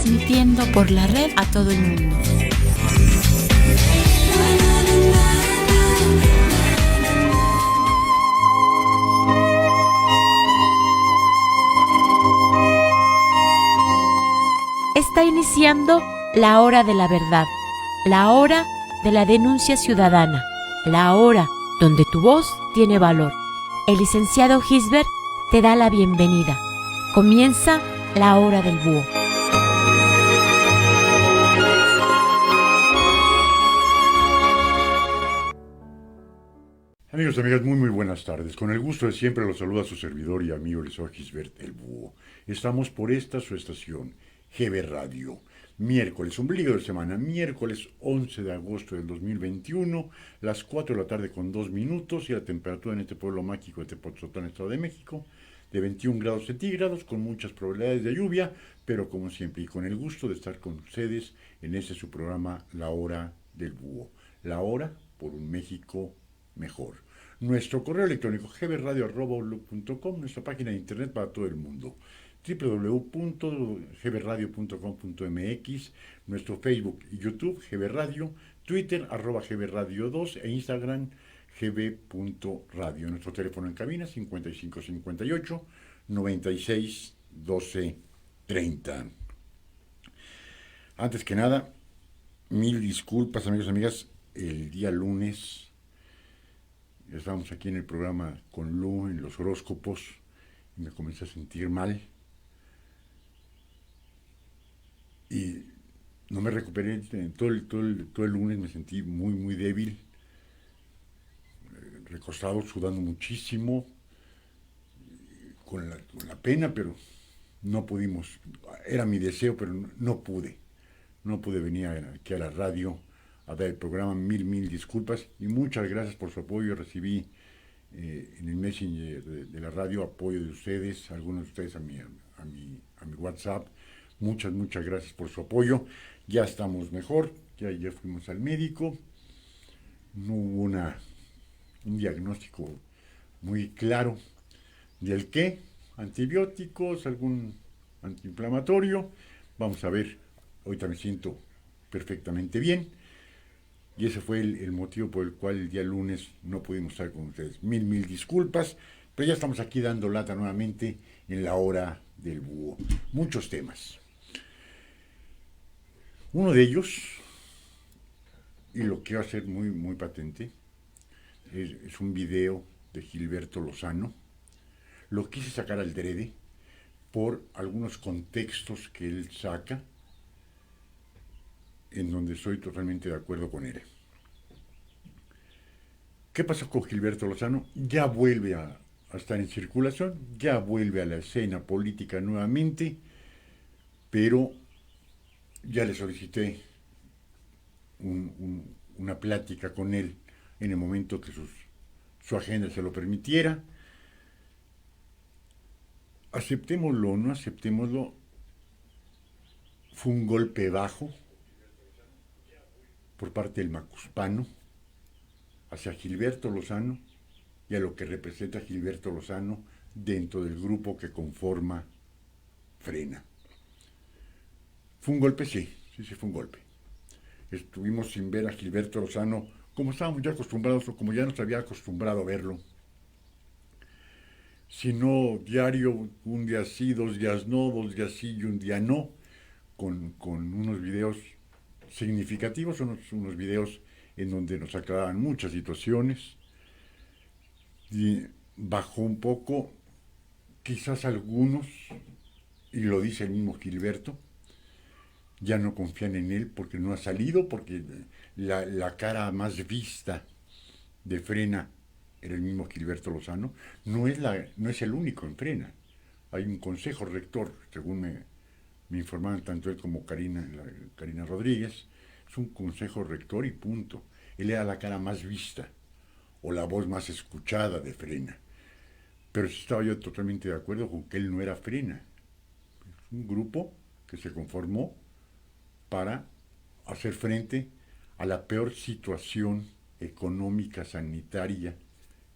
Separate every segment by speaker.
Speaker 1: transmitiendo por la red a todo el mundo. Está iniciando la hora de la verdad, la hora de la denuncia ciudadana, la hora donde tu voz tiene valor. El licenciado Gisbert te da la bienvenida. Comienza la hora del búho.
Speaker 2: Amigos y amigas, muy buenas tardes. Con el gusto de siempre los saluda su servidor y amigo licenciado Gisbert el Búho. Estamos por esta su estación, GB Radio. Miércoles, ombligo de semana, miércoles 11 de agosto del 2021, las 4 de la tarde con 2 minutos, y la temperatura en este pueblo mágico de Tepoztlán, Estado de México, de 21 grados centígrados, con muchas probabilidades de lluvia, pero como siempre, y con el gusto de estar con ustedes en este su programa, La Hora del Búho. La hora por un México mejor. Nuestro correo electrónico gbradio@outlook.com, nuestra página de internet para todo el mundo, www.gbradio.com.mx, nuestro Facebook y YouTube GB Radio, Twitter @gbradio2 e Instagram gb.radio. Nuestro teléfono en cabina 5558 96 12 30. Antes que nada, mil disculpas, amigos y amigas. El día lunes estábamos aquí en el programa con Lu en los horóscopos y me comencé a sentir mal y no me recuperé. Todo el lunes me sentí muy débil, recostado, sudando muchísimo, con la pena, pero no pudimos. Era mi deseo, pero no pude venir aquí a la radio a dar el programa. Mil disculpas y muchas gracias por su apoyo. Recibí en el Messenger de la radio apoyo de ustedes, algunos de ustedes a mi WhatsApp. Muchas gracias por su apoyo. Ya estamos mejor, ya fuimos al médico. No hubo un diagnóstico muy claro del qué, antibióticos, algún antiinflamatorio. Vamos a ver, ahorita me siento perfectamente bien. Y ese fue el motivo por el cual el día lunes no pudimos estar con ustedes. Mil disculpas, pero ya estamos aquí dando lata nuevamente en la hora del búho. Muchos temas. Uno de ellos, y lo quiero hacer muy patente, es un video de Gilberto Lozano. Lo quise sacar al drede por algunos contextos que él saca, en donde estoy totalmente de acuerdo con él. ¿Qué pasó con Gilberto Lozano? Ya vuelve a estar en circulación, ya vuelve a la escena política nuevamente, pero ya le solicité una plática con él en el momento que su agenda se lo permitiera. Aceptémoslo o no aceptémoslo, fue un golpe bajo por parte del macuspano hacia Gilberto Lozano y a lo que representa Gilberto Lozano dentro del grupo que conforma Frena. ¿Fue un golpe? Sí, fue un golpe. Estuvimos sin ver a Gilberto Lozano como estábamos ya acostumbrados, o como ya nos había acostumbrado a verlo. Si no diario, un día sí, 2 días no, 2 días sí y un día no, con unos videos significativos, unos videos en donde nos aclaraban muchas situaciones, y bajó un poco, quizás algunos, y lo dice el mismo Gilberto, ya no confían en él porque no ha salido, porque la cara más vista de Frena era el mismo Gilberto Lozano. No es el único en Frena. Hay un consejo rector, según me informaron tanto él como Karina Rodríguez. Es un consejo rector y punto. Él era la cara más vista o la voz más escuchada de Frena. Pero sí estaba yo totalmente de acuerdo con que él no era Frena. Es un grupo que se conformó para hacer frente a la peor situación económica, sanitaria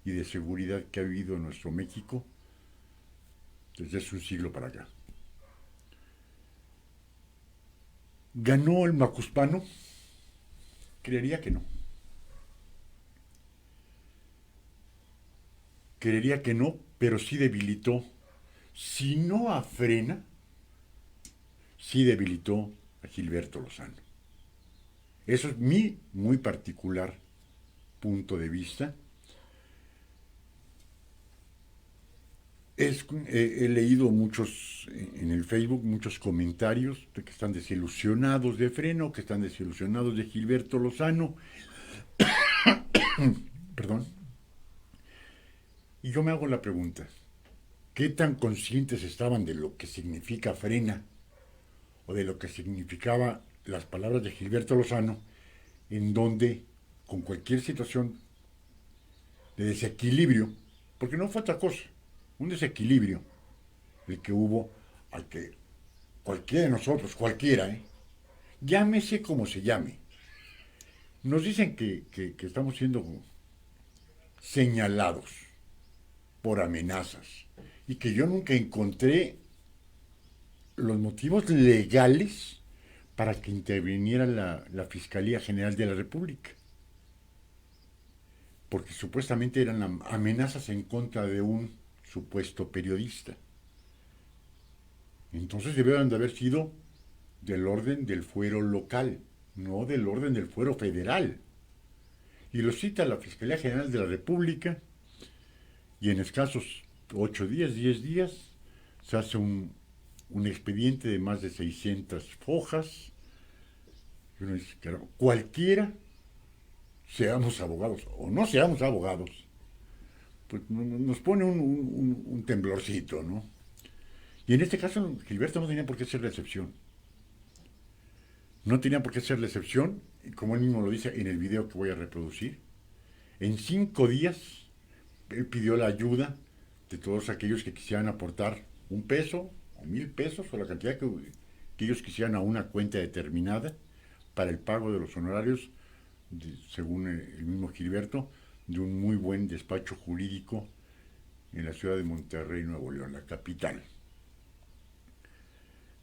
Speaker 2: y de seguridad que ha habido en nuestro México desde hace un siglo para acá. ¿Ganó el macuspano? Creería que no. Creería que no, pero sí debilitó. Si no a Frena, sí debilitó a Gilberto Lozano. Eso es mi muy particular punto de vista. He leído muchos en el Facebook, muchos comentarios de que están desilusionados de Freno, que están desilusionados de Gilberto Lozano. Perdón. Y yo me hago la pregunta, ¿qué tan conscientes estaban de lo que significa Frena o de lo que significaba las palabras de Gilberto Lozano, en donde con cualquier situación de desequilibrio, porque no fue otra cosa, un desequilibrio el que hubo, al que cualquiera de nosotros, cualquiera, llámese como se llame, nos dicen que estamos siendo señalados por amenazas y que yo nunca encontré los motivos legales para que interviniera la Fiscalía General de la República. Porque supuestamente eran amenazas en contra de un supuesto periodista. Entonces debieron de haber sido del orden del fuero local, no del orden del fuero federal. Y lo cita la Fiscalía General de la República y en escasos 8 días, 10 días, se hace un expediente de más de 600 hojas. Y uno dice, cualquiera, seamos abogados o no seamos abogados, pues nos pone un temblorcito, ¿no? Y en este caso Gilberto no tenía por qué ser la excepción. No tenía por qué ser la excepción, y como él mismo lo dice en el video que voy a reproducir. En 5 días, él pidió la ayuda de todos aquellos que quisieran aportar $1 o $1,000 o la cantidad que ellos quisieran a una cuenta determinada para el pago de los honorarios, según el mismo Gilberto, de un muy buen despacho jurídico en la ciudad de Monterrey, Nuevo León, la capital.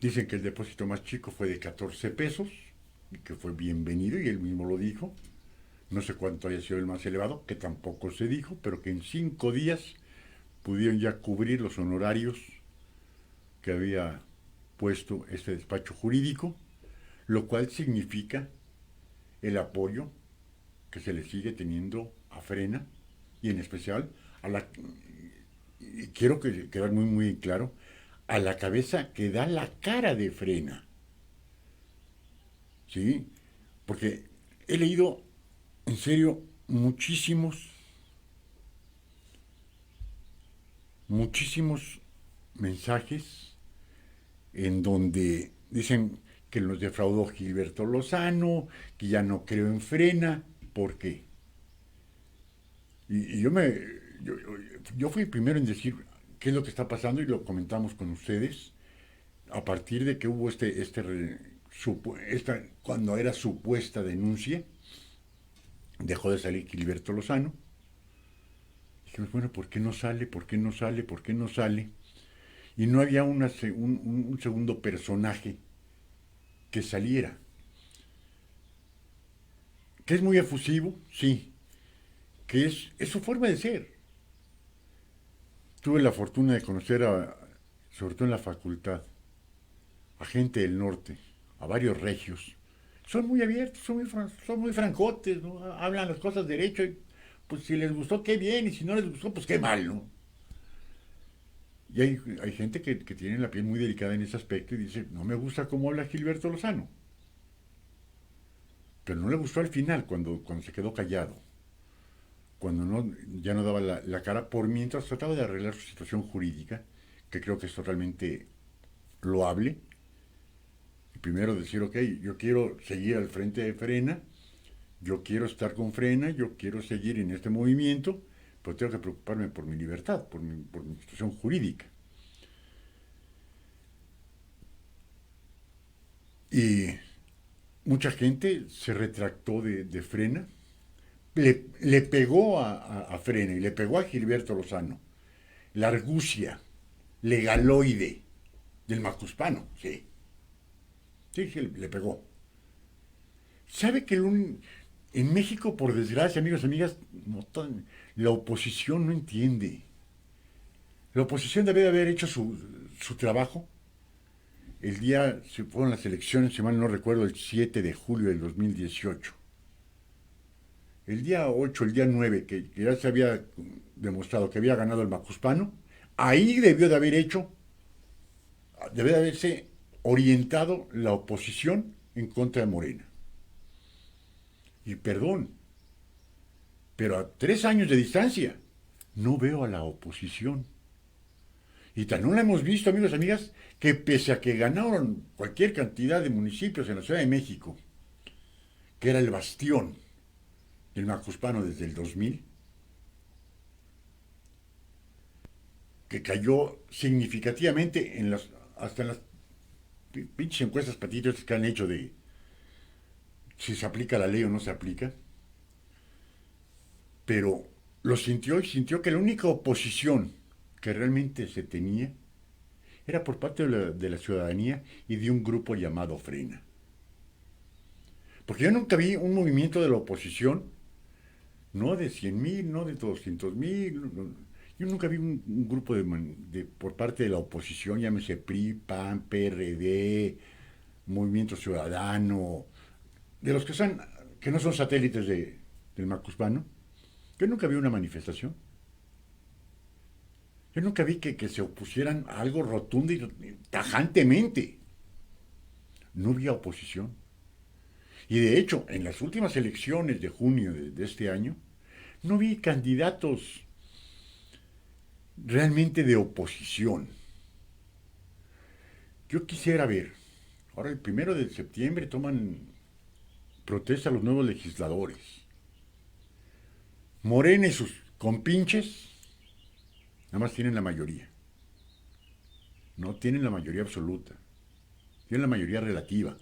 Speaker 2: Dicen que el depósito más chico fue de $14 y que fue bienvenido, y él mismo lo dijo. No sé cuánto haya sido el más elevado, que tampoco se dijo, pero que en 5 días pudieron ya cubrir los honorarios que había puesto este despacho jurídico, lo cual significa el apoyo que se le sigue teniendo a Frena, y en especial y quiero que quede muy muy claro, a la cabeza que da la cara de Frena. ¿Sí? Porque he leído en serio muchísimos mensajes en donde dicen que nos defraudó Gilberto Lozano, que ya no creo en Frena. ¿Por qué? Y yo fui el primero en decir qué es lo que está pasando, y lo comentamos con ustedes a partir de que hubo cuando era supuesta denuncia, dejó de salir Gilberto Lozano. Dijimos, bueno, ¿por qué no sale? ¿Por qué no sale? ¿Por qué no sale? Y no había un segundo personaje que saliera. Que es muy efusivo, sí. Que es su forma de ser. Tuve la fortuna de conocer, sobre todo en la facultad, a gente del norte, a varios regios. Son muy abiertos, son muy francotes, ¿no? Hablan las cosas derecho, y pues si les gustó, qué bien, y si no les gustó, pues qué mal, ¿no? Y hay gente que tiene la piel muy delicada en ese aspecto y dice, no me gusta cómo habla Gilberto Lozano. Pero no le gustó al final, cuando se quedó callado. Cuando ya no daba la cara, por mientras trataba de arreglar su situación jurídica, que creo que es totalmente loable. Y primero decir, ok, yo quiero seguir al frente de Frena, yo quiero estar con Frena, yo quiero seguir en este movimiento, pero tengo que preocuparme por mi libertad, por mi situación jurídica. Y mucha gente se retractó de Frena, le pegó a Frena y le pegó a Gilberto Lozano la argucia legaloide del macuspano, sí. Sí, le pegó. ¿Sabe que en México, por desgracia, amigos y amigas, la oposición no entiende? La oposición debe de haber hecho su trabajo. El día, se fueron las elecciones, si mal no recuerdo, el 7 de julio del 2018. El día 8, el día 9, que ya se había demostrado que había ganado el Macuspano, ahí debió de haberse orientado la oposición en contra de Morena. Y perdón, pero a 3 años de distancia no veo a la oposición. Y tan no la hemos visto, amigos y amigas, que pese a que ganaron cualquier cantidad de municipios en la Ciudad de México, que era el bastión del Macuspano desde el 2000, que cayó significativamente hasta en las pinches encuestas patitas que han hecho de si se aplica la ley o no se aplica, pero lo sintió y sintió que la única oposición que realmente se tenía era por parte de la ciudadanía y de un grupo llamado Frena. Porque yo nunca vi un movimiento de la oposición, no de 100,000, no de 200,000, yo nunca vi un grupo por parte de la oposición, llámese PRI, PAN, PRD, Movimiento Ciudadano, de los que no son satélites del Macuspano, yo nunca vi una manifestación. Yo nunca vi que se opusieran a algo rotundo y tajantemente. No había oposición. Y de hecho, en las últimas elecciones de junio de este año, no vi candidatos realmente de oposición. Yo quisiera ver, ahora el 1 de septiembre toman protesta los nuevos legisladores. Morena y sus compinches nada más tienen la mayoría. No tienen la mayoría absoluta. Tienen la mayoría relativa.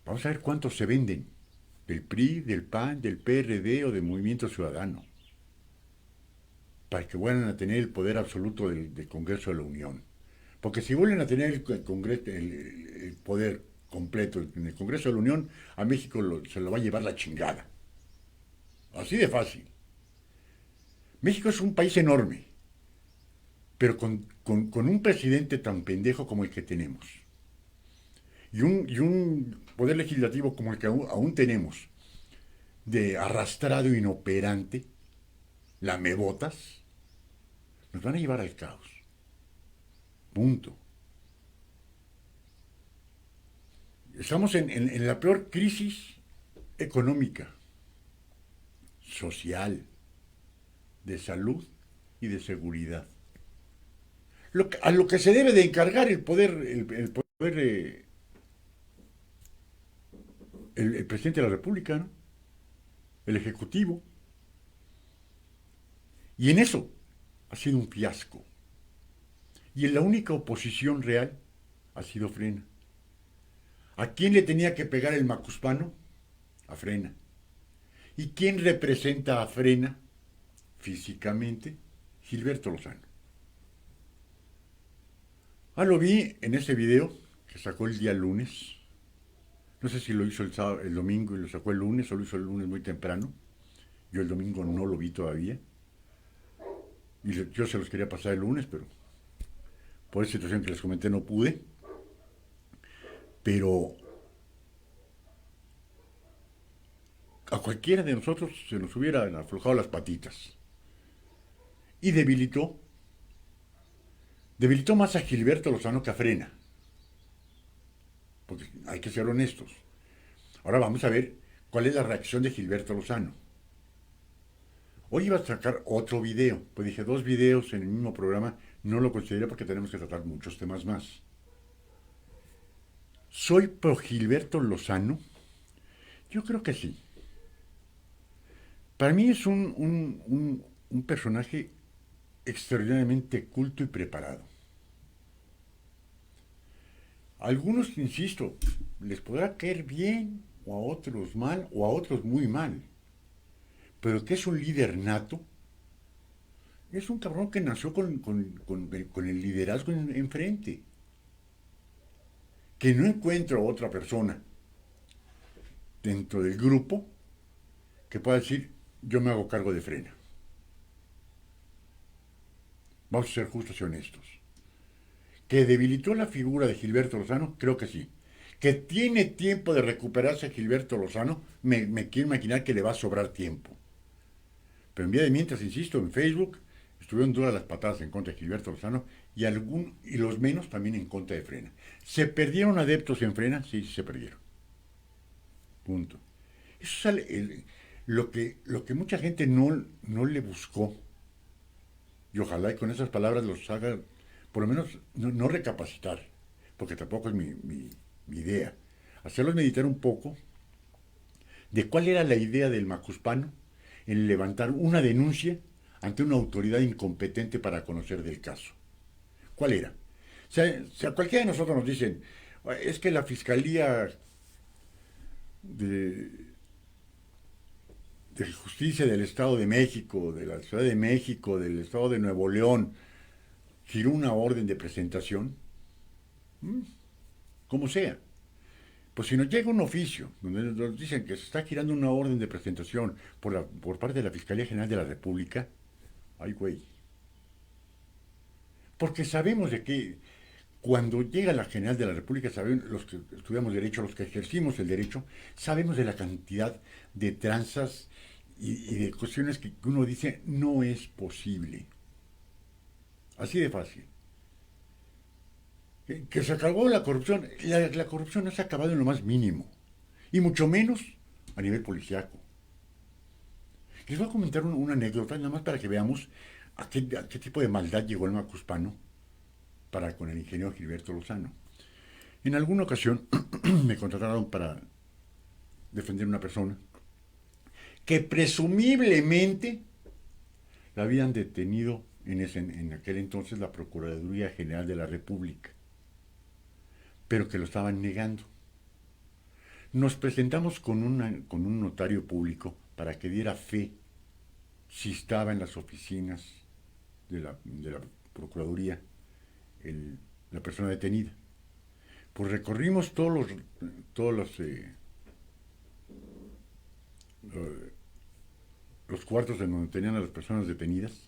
Speaker 2: Vamos a ver cuántos se venden. Del PRI, del PAN, del PRD o del Movimiento Ciudadano. Para que vuelvan a tener el poder absoluto del Congreso de la Unión. Porque si vuelven a tener el poder completo en el Congreso de la Unión, a México se lo va a llevar la chingada. Así de fácil. México es un país enorme, pero con un presidente tan pendejo como el que tenemos, y un poder legislativo como el que aún tenemos, de arrastrado inoperante, lamebotas, nos van a llevar al caos. Punto. Estamos en la peor crisis económica, social, de salud y de seguridad. A lo que se debe de encargar el poder el presidente de la República, ¿no? El Ejecutivo. Y en eso ha sido un fiasco. Y en la única oposición real ha sido Frena. ¿A quién le tenía que pegar el Macuspano? A Frena. ¿Y quién representa a Frena físicamente? Gilberto Lozano. Lo vi en ese video que sacó el día lunes. No sé si lo hizo el domingo y lo sacó el lunes o lo hizo el lunes muy temprano. Yo el domingo no lo vi todavía. Y yo se los quería pasar el lunes, pero por esa situación que les comenté no pude. Pero a cualquiera de nosotros se nos hubieran aflojado las patitas. Y debilitó más a Gilberto Lozano que a Frena. Porque hay que ser honestos. Ahora vamos a ver cuál es la reacción de Gilberto Lozano. Hoy iba a sacar otro video, pues dije 2 videos en el mismo programa, no lo consideré porque tenemos que tratar muchos temas más. ¿Soy pro Gilberto Lozano? Yo creo que sí. Para mí es un personaje extraordinariamente culto y preparado. A algunos, insisto, les podrá caer bien, o a otros mal, o a otros muy mal. Pero que es un líder nato, es un cabrón que nació con el liderazgo enfrente. Que no encuentro otra persona dentro del grupo que pueda decir, yo me hago cargo de Frena. Vamos a ser justos y honestos. ¿Que debilitó la figura de Gilberto Lozano? Creo que sí. ¿Que tiene tiempo de recuperarse Gilberto Lozano? Me quiero imaginar que le va a sobrar tiempo. Pero en vía de mientras, insisto, en Facebook estuvieron duras las patadas en contra de Gilberto Lozano y los menos también en contra de Frena. ¿Se perdieron adeptos en Frena? Sí, se perdieron. Punto. Eso sale, lo que mucha gente no le buscó, y ojalá y con esas palabras los haga, por lo menos, no recapacitar, porque tampoco es mi idea, hacerlos meditar un poco de cuál era la idea del macuspano en levantar una denuncia ante una autoridad incompetente para conocer del caso. ¿Cuál era? Si a cualquiera de nosotros nos dicen, es que la Fiscalía de Justicia del Estado de México, de la Ciudad de México, del Estado de Nuevo León, giró una orden de presentación, como sea. Pues si nos llega un oficio donde nos dicen que se está girando una orden de presentación por parte de la Fiscalía General de la República, ay güey. Porque sabemos de que cuando llega la General de la República, sabemos, los que estudiamos Derecho, los que ejercimos el derecho, sabemos de la cantidad de tranzas y de cuestiones que uno dice no es posible. Así de fácil. Que se acabó la corrupción. La corrupción no se ha acabado en lo más mínimo. Y mucho menos a nivel policiaco. Les voy a comentar una anécdota, nada más para que veamos a qué tipo de maldad llegó el macuspano para con el ingeniero Gilberto Lozano. En alguna ocasión me contrataron para defender a una persona que presumiblemente la habían detenido en aquel entonces la Procuraduría General de la República, pero que lo estaban negando. Nos presentamos con un notario público para que diera fe si estaba en las oficinas de la Procuraduría la persona detenida. Pues recorrimos todos los cuartos en donde tenían a las personas detenidas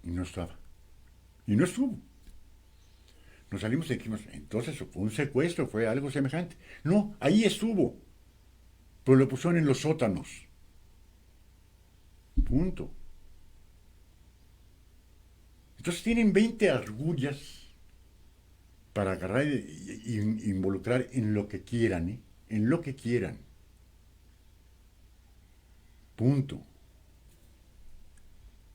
Speaker 2: y no estaba. Y no estuvo. Nos salimos y dijimos, entonces fue un secuestro, fue algo semejante. No, ahí estuvo. Pero lo pusieron en los sótanos. Punto. Entonces tienen 20 argullas para agarrar e involucrar en lo que quieran, ¿eh? En lo que quieran. Punto.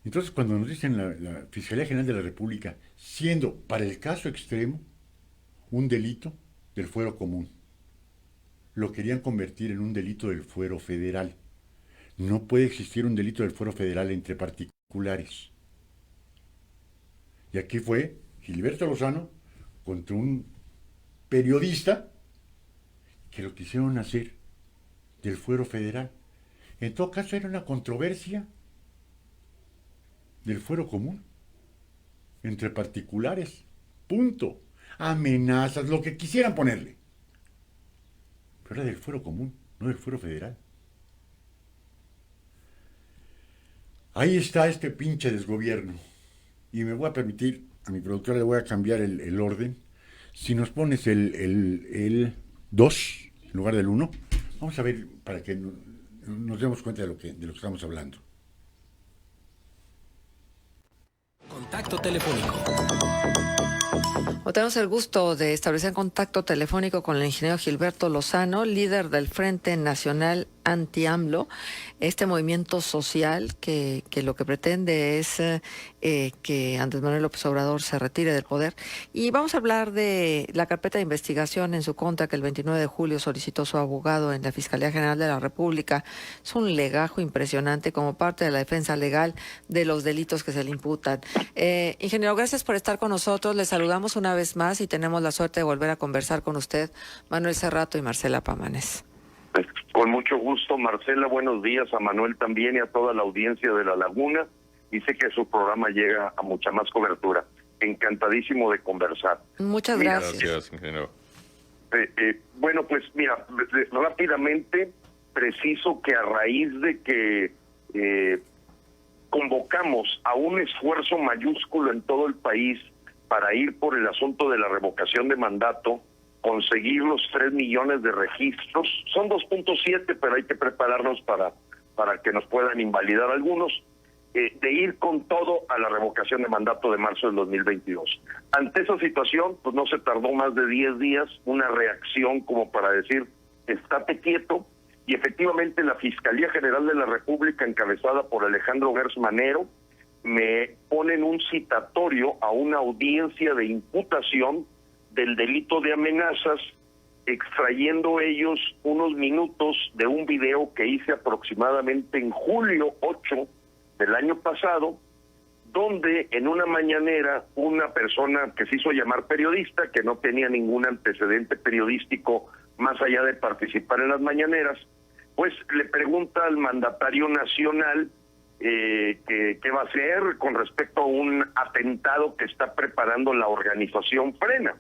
Speaker 2: Entonces, cuando nos dicen la Fiscalía General de la República, siendo para el caso extremo un delito del fuero común, lo querían convertir en un delito del fuero federal. No puede existir un delito del fuero federal entre particulares. Y aquí fue Gilberto Lozano contra un periodista que lo quisieron hacer del fuero federal. En todo caso era una controversia del fuero común entre particulares. Punto. Amenazas, lo que quisieran ponerle. Pero era del fuero común, no del fuero federal. Ahí está este pinche desgobierno. Y me voy a permitir, a mi productora le voy a cambiar el orden. Si nos pones el 2 en lugar del 1, vamos a ver para que nos demos cuenta de lo que estamos hablando.
Speaker 3: Contacto telefónico.
Speaker 4: Tenemos el gusto de establecer contacto telefónico con el ingeniero Gilberto Lozano, líder del Frente Nacional Anti-AMLO, este movimiento social que lo que pretende es que Andrés Manuel López Obrador se retire del poder. Y vamos a hablar de la carpeta de investigación en su contra que el 29 de julio solicitó su abogado en la Fiscalía General de la República. Es un legajo impresionante como parte de la defensa legal de los delitos que se le imputan. Ingeniero, gracias por estar con nosotros. Le saludamos una vez más y tenemos la suerte de volver a conversar con usted, Manuel Cerrato y Marcela Pámanes.
Speaker 5: Con mucho gusto, Marcela. Buenos días a Manuel también y a toda la audiencia de La Laguna. Dice que su programa llega a mucha más cobertura. Encantadísimo de conversar.
Speaker 4: Muchas gracias.
Speaker 6: Gracias, ingeniero.
Speaker 5: Bueno, pues mira, rápidamente, preciso que a raíz de que convocamos a un esfuerzo mayúsculo en todo el país para ir por el asunto de la revocación de mandato, conseguir los 3 millones de registros, son 2.7, pero hay que prepararnos para que nos puedan invalidar algunos, de ir con todo a la revocación de mandato de marzo del 2022. Ante esa situación, pues no se tardó más de 10 días una reacción como para decir, estate quieto, y efectivamente la Fiscalía General de la República, encabezada por Alejandro Gertz Manero, me ponen un citatorio a una audiencia de imputación del delito de amenazas, extrayendo ellos unos minutos de un video que hice aproximadamente en julio 8 del año pasado, donde en una mañanera una persona que se hizo llamar periodista, que no tenía ningún antecedente periodístico más allá de participar en las mañaneras, pues le pregunta al mandatario nacional qué va a hacer con respecto a un atentado que está preparando la organización Frena.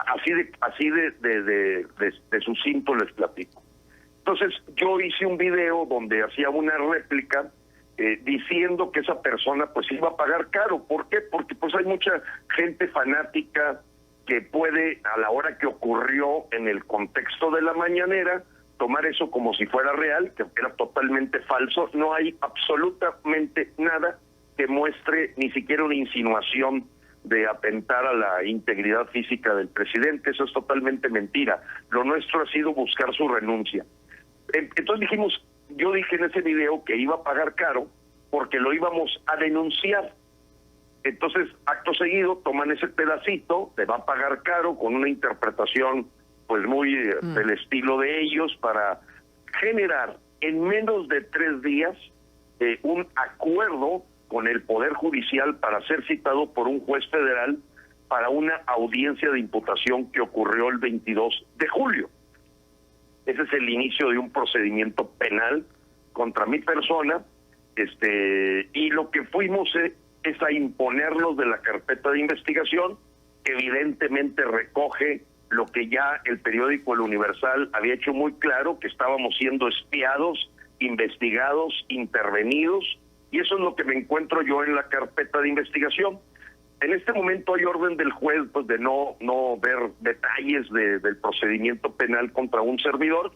Speaker 5: Así de sucinto les platico. Entonces yo hice un video donde hacía una réplica diciendo que esa persona pues iba a pagar caro. ¿Por qué? Porque pues hay mucha gente fanática que puede, a la hora que ocurrió en el contexto de la mañanera, tomar eso como si fuera real, que era totalmente falso. No hay absolutamente nada que muestre ni siquiera una insinuación de atentar a la integridad física del presidente. Eso es totalmente mentira. Lo nuestro ha sido buscar su renuncia. Entonces yo dije en ese video que iba a pagar caro porque lo íbamos a denunciar. Entonces, acto seguido, toman ese pedacito, le va a pagar caro con una interpretación pues muy del estilo de ellos, para generar en menos de 3 días un acuerdo con el Poder Judicial para ser citado por un juez federal para una audiencia de imputación que ocurrió el 22 de julio. Ese es el inicio de un procedimiento penal contra mi persona, y lo que fuimos es a imponerlos de la carpeta de investigación, que evidentemente recoge lo que ya el periódico El Universal había hecho muy claro, que estábamos siendo espiados, investigados, intervenidos, y eso es lo que me encuentro yo en la carpeta de investigación. En este momento hay orden del juez pues de no ver detalles del procedimiento penal contra un servidor.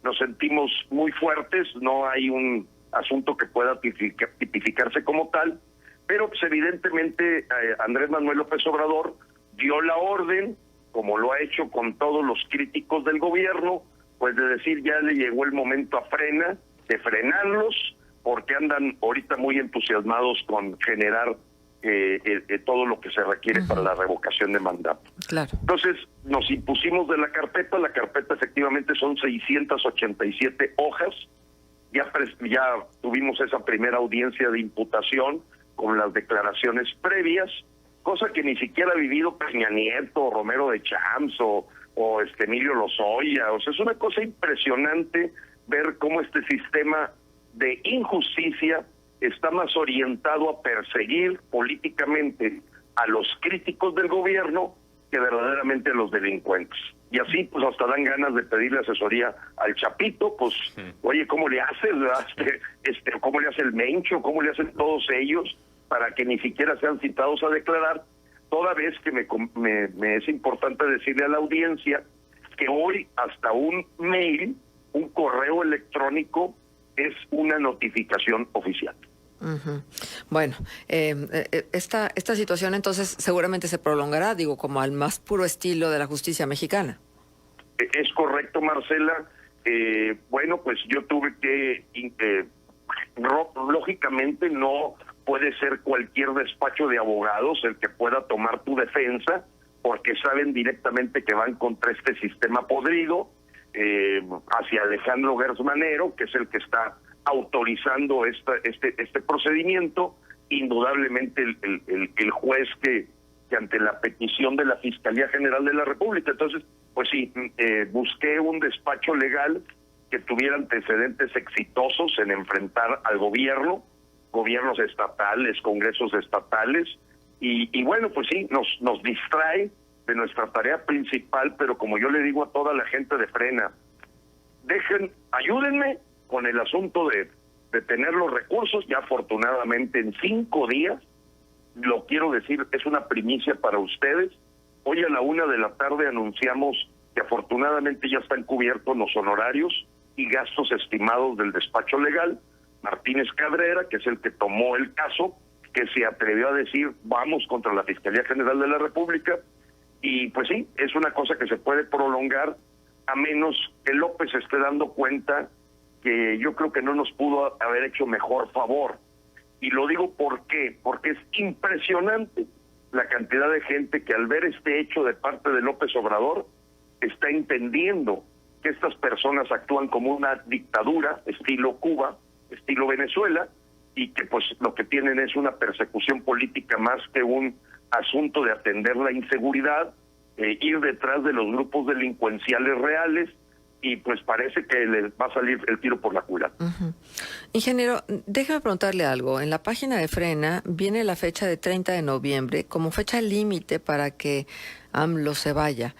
Speaker 5: Nos sentimos muy fuertes, no hay un asunto que pueda tipificarse como tal, pero pues evidentemente Andrés Manuel López Obrador dio la orden, como lo ha hecho con todos los críticos del gobierno, pues de decir ya le llegó el momento a Frena, de frenarlos, porque andan ahorita muy entusiasmados con generar todo lo que se requiere para la revocación de mandato.
Speaker 4: Claro.
Speaker 5: Entonces nos impusimos de la carpeta efectivamente son 687 hojas, ya tuvimos esa primera audiencia de imputación con las declaraciones previas, cosa que ni siquiera ha vivido Peña Nieto, Romero de Champs o Emilio Lozoya. O sea, es una cosa impresionante ver cómo este sistema de injusticia está más orientado a perseguir políticamente a los críticos del gobierno que verdaderamente a los delincuentes. Y así pues hasta dan ganas de pedirle asesoría al Chapito, pues oye, ¿cómo le haces? ¿Cómo le hace el Mencho? ¿Cómo le hacen todos ellos para que ni siquiera sean citados a declarar? Toda vez que me es importante decirle a la audiencia que hoy hasta un mail, un correo electrónico es una notificación oficial.
Speaker 4: Uh-huh. Bueno, esta situación entonces seguramente se prolongará, digo, como al más puro estilo de la justicia mexicana.
Speaker 5: Es correcto, Marcela. Bueno, pues yo tuve que, lógicamente no puede ser cualquier despacho de abogados el que pueda tomar tu defensa, porque saben directamente que van contra este sistema podrido, hacia Alejandro Gertz Manero, que es el que está autorizando este procedimiento. Indudablemente el juez que ante la petición de la Fiscalía General de la República. Entonces, pues sí, busqué un despacho legal que tuviera antecedentes exitosos en enfrentar al gobierno, gobiernos estatales, congresos estatales, y bueno, pues sí, nos distrae de nuestra tarea principal, pero como yo le digo a toda la gente de Frena, ayúdenme con el asunto de tener los recursos. Ya afortunadamente en 5 días, lo quiero decir, es una primicia para ustedes. Hoy a la 1:00 p.m. anunciamos que afortunadamente ya están cubiertos los honorarios y gastos estimados del despacho legal. Martínez Cabrera, que es el que tomó el caso, que se atrevió a decir vamos contra la Fiscalía General de la República, y pues sí, es una cosa que se puede prolongar a menos que López esté dando cuenta que yo creo que no nos pudo haber hecho mejor favor. Y lo digo ¿por qué? Porque es impresionante la cantidad de gente que al ver este hecho de parte de López Obrador está entendiendo que estas personas actúan como una dictadura, estilo Cuba, estilo Venezuela, y que pues lo que tienen es una persecución política más que un asunto de atender la inseguridad, ir detrás de los grupos delincuenciales reales, y pues parece que les va a salir el tiro por la culata.
Speaker 4: Ingeniero, déjame preguntarle algo. En la página de Frena viene la fecha de 30 de noviembre como fecha límite para que AMLO se vaya.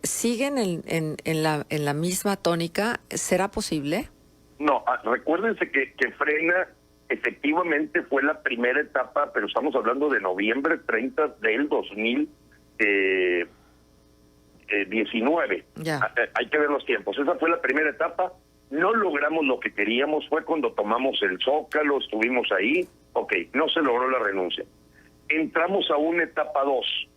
Speaker 4: ¿Siguen en la misma tónica? ¿Será posible?
Speaker 5: No, recuérdense que Frena efectivamente fue la primera etapa, pero estamos hablando de noviembre 30 del 2019. Hay que ver los tiempos. Esa fue la primera etapa. No logramos lo que queríamos. Fue cuando tomamos el Zócalo, estuvimos ahí. Ok, no se logró la renuncia. Entramos a una etapa 2,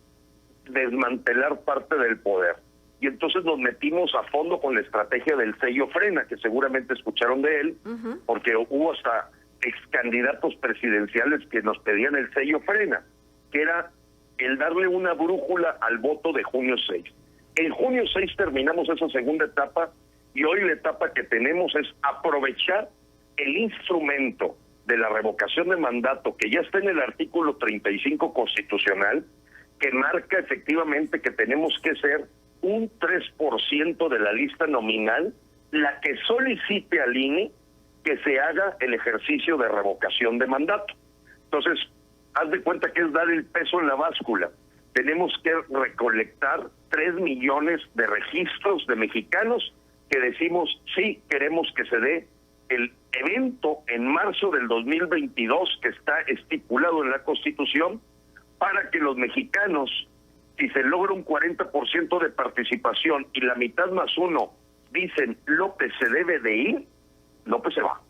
Speaker 5: desmantelar parte del poder. Y entonces nos metimos a fondo con la estrategia del sello Frena, que seguramente escucharon de él, porque hubo hasta ex candidatos presidenciales que nos pedían el sello Frena, que era el darle una brújula al voto de junio 6. En junio 6 terminamos esa segunda etapa, y hoy la etapa que tenemos es aprovechar el instrumento de la revocación de mandato, que ya está en el artículo 35 constitucional, que marca efectivamente que tenemos que ser un 3% de la lista nominal la que solicite al INE que se haga el ejercicio de revocación de mandato. Entonces, haz de cuenta que es dar el peso en la báscula. Tenemos que recolectar 3 millones de registros de mexicanos que decimos sí, queremos que se dé el evento en marzo del 2022 que está estipulado en la Constitución, para que los mexicanos, si se logra un 40% de participación y la mitad más uno dicen López se debe de ir, López se va.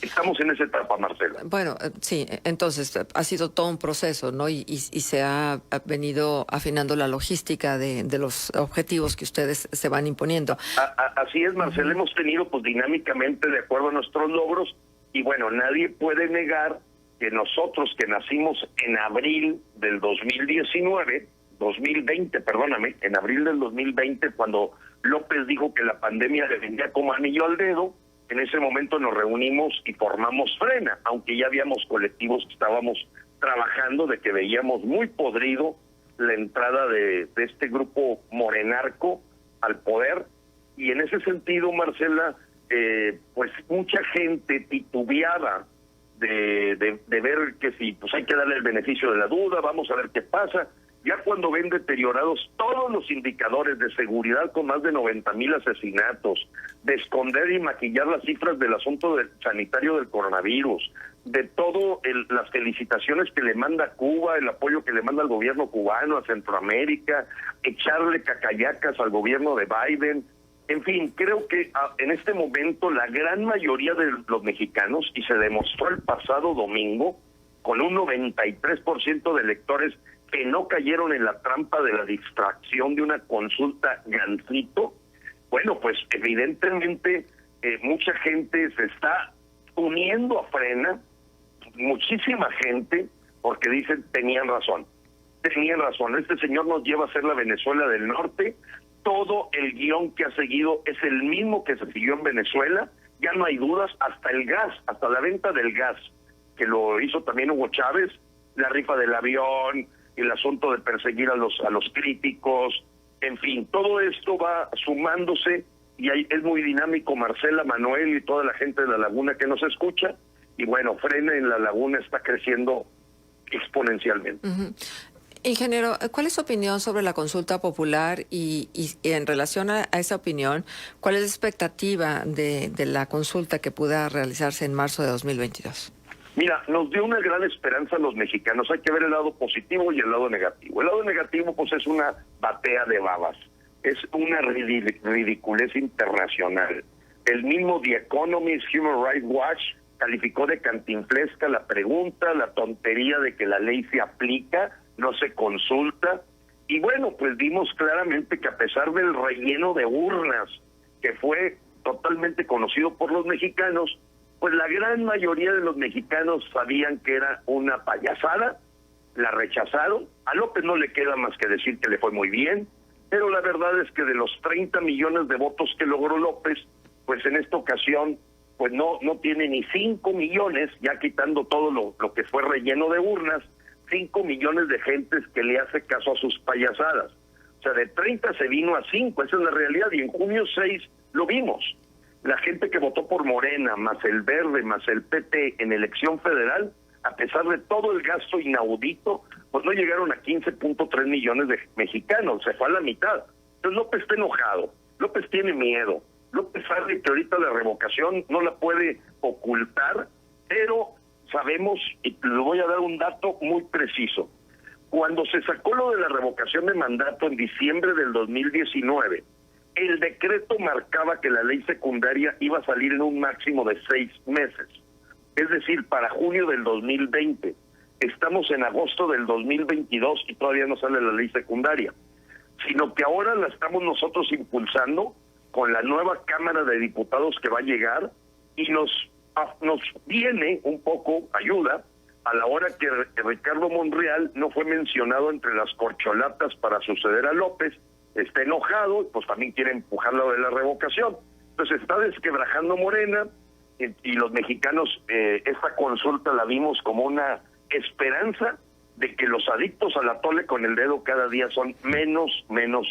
Speaker 5: Estamos en esa etapa, Marcela.
Speaker 4: Bueno, sí, entonces ha sido todo un proceso, ¿no? Y se ha venido afinando la logística de los objetivos que ustedes se van imponiendo.
Speaker 5: Así es, Marcela, hemos tenido pues dinámicamente de acuerdo a nuestros logros, y bueno, nadie puede negar que nosotros que nacimos en abril del 2020, en abril del 2020, cuando López dijo que la pandemia le venía como anillo al dedo, en ese momento nos reunimos y formamos Frena, aunque ya habíamos colectivos que estábamos trabajando de que veíamos muy podrido la entrada de este grupo morenarco al poder, y en ese sentido, Marcela, pues mucha gente titubeaba de ver que si pues hay que darle el beneficio de la duda, vamos a ver qué pasa. Ya cuando ven deteriorados todos los indicadores de seguridad, con más de 90,000 asesinatos, de esconder y maquillar las cifras del asunto sanitario del coronavirus, de todo las felicitaciones que le manda Cuba, el apoyo que le manda el gobierno cubano a Centroamérica, echarle cacayacas al gobierno de Biden. En fin, creo que en este momento la gran mayoría de los mexicanos, y se demostró el pasado domingo, con un 93% de electores que no cayeron en la trampa de la distracción de una consulta gancito, bueno, pues evidentemente mucha gente se está uniendo a Frena, muchísima gente, porque dicen, tenían razón, este señor nos lleva a ser la Venezuela del Norte, todo el guión que ha seguido es el mismo que se siguió en Venezuela, ya no hay dudas, hasta el gas, hasta la venta del gas, que lo hizo también Hugo Chávez, la rifa del avión, el asunto de perseguir a los críticos, en fin, todo esto va sumándose, y es muy dinámico, Marcela, Manuel y toda la gente de La Laguna que nos escucha, y bueno, Frena en La Laguna está creciendo exponencialmente.
Speaker 4: Ingeniero, ¿cuál es su opinión sobre la consulta popular y en relación a esa opinión, cuál es la expectativa de la consulta que pueda realizarse en marzo de 2022?
Speaker 5: Mira, nos dio una gran esperanza a los mexicanos. Hay que ver el lado positivo y el lado negativo. El lado negativo, pues, es una batea de babas. Es una ridiculez internacional. El mismo The Economist, Human Rights Watch, calificó de cantinflesca la pregunta, la tontería de que la ley se aplica, no se consulta. Y bueno, pues vimos claramente que a pesar del relleno de urnas, que fue totalmente conocido por los mexicanos, pues la gran mayoría de los mexicanos sabían que era una payasada, la rechazaron. A López no le queda más que decir que le fue muy bien, pero la verdad es que de los 30 millones de votos que logró López, pues en esta ocasión pues no tiene ni 5 millones, ya quitando todo lo que fue relleno de urnas, 5 millones de gentes que le hace caso a sus payasadas. O sea, de 30 se vino a 5, esa es la realidad, y en junio 6 lo vimos. La gente que votó por Morena, más el Verde, más el PT en elección federal, a pesar de todo el gasto inaudito, pues no llegaron a 15.3 millones de mexicanos, se fue a la mitad. Entonces López está enojado, López tiene miedo, López sabe que ahorita la revocación no la puede ocultar, pero sabemos, y le voy a dar un dato muy preciso, cuando se sacó lo de la revocación de mandato en diciembre del 2019, el decreto marcaba que la ley secundaria iba a salir en un máximo de 6 meses. Es decir, para junio del 2020. Estamos en agosto del 2022 y todavía no sale la ley secundaria. Sino que ahora la estamos nosotros impulsando con la nueva Cámara de Diputados que va a llegar y nos viene un poco ayuda a la hora que Ricardo Monreal no fue mencionado entre las corcholatas para suceder a López. Está enojado, pues también quiere empujar lo de la revocación. Entonces está desquebrajando Morena y los mexicanos esta consulta la vimos como una esperanza de que los adictos al atole con el dedo cada día son menos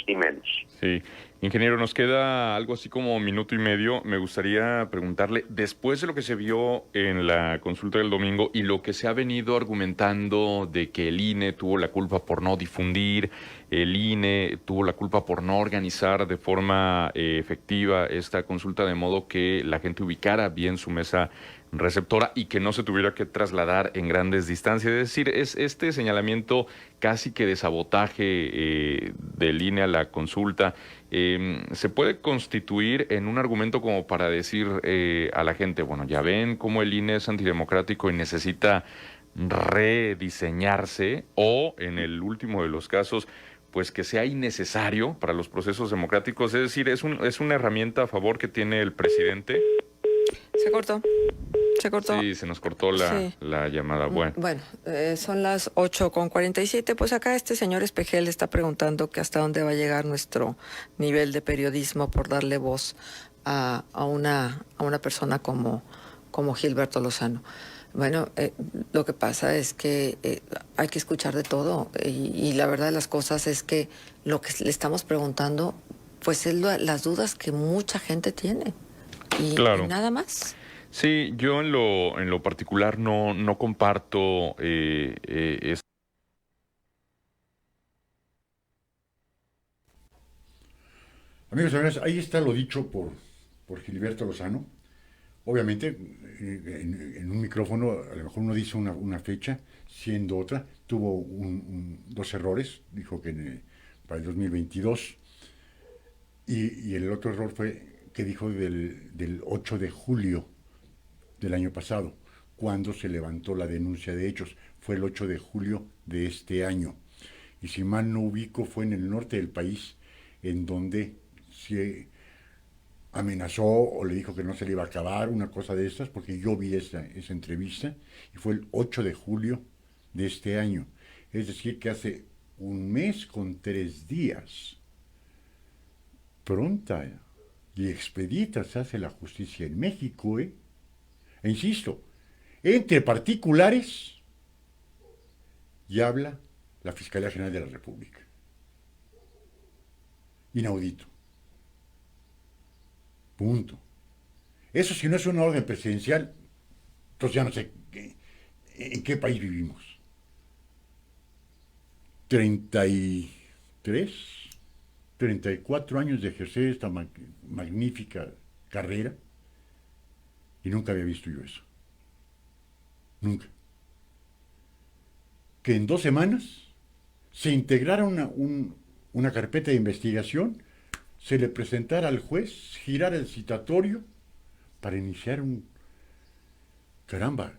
Speaker 5: y menos.
Speaker 6: Sí. Ingeniero, nos queda algo así como minuto y medio. Me gustaría preguntarle, después de lo que se vio en la consulta del domingo y lo que se ha venido argumentando de que el INE tuvo la culpa por no difundir, el INE tuvo la culpa por no organizar de forma efectiva esta consulta de modo que la gente ubicara bien su mesa receptora y que no se tuviera que trasladar en grandes distancias. Es decir, es este señalamiento casi que de sabotaje del INE a la consulta, se puede constituir en un argumento como para decir a la gente, bueno, ya ven cómo el INE es antidemocrático y necesita rediseñarse, o en el último de los casos, pues que sea innecesario para los procesos democráticos. Es decir, es una herramienta a favor que tiene el presidente.
Speaker 4: Se cortó.
Speaker 6: Sí, se nos cortó la llamada.
Speaker 4: Bueno, son las 8:47. Pues acá este señor Espejel está preguntando que hasta dónde va a llegar nuestro nivel de periodismo por darle voz a una persona como Gilberto Lozano. Bueno, lo que pasa es que hay que escuchar de todo y la verdad de las cosas es que lo que le estamos preguntando pues es las dudas que mucha gente tiene y nada más.
Speaker 6: Sí, yo en lo particular no comparto
Speaker 2: Amigos y amigas, ahí está lo dicho por Gilberto Lozano. Obviamente, en un micrófono, a lo mejor uno dice una fecha, siendo otra. Tuvo dos errores, dijo que para el 2022. Y el otro error fue que dijo del 8 de julio del año pasado, cuando se levantó la denuncia de hechos. Fue el 8 de julio de este año. Y si mal no ubico, fue en el norte del país, en donde se amenazó o le dijo que no se le iba a acabar, una cosa de estas, porque yo vi esa entrevista, y fue el 8 de julio de este año. Es decir, que hace un mes con 3 días, pronta y expedita se hace la justicia en México, E insisto, entre particulares, y habla la Fiscalía General de la República. Inaudito. Punto. Eso, si no es una orden presidencial, entonces ya no sé en qué país vivimos. 33, 34 años de ejercer esta magnífica carrera y nunca había visto yo eso. Nunca. Que en 2 semanas se integrara una carpeta de investigación, se le presentara al juez, girara el citatorio para iniciar un... Caramba,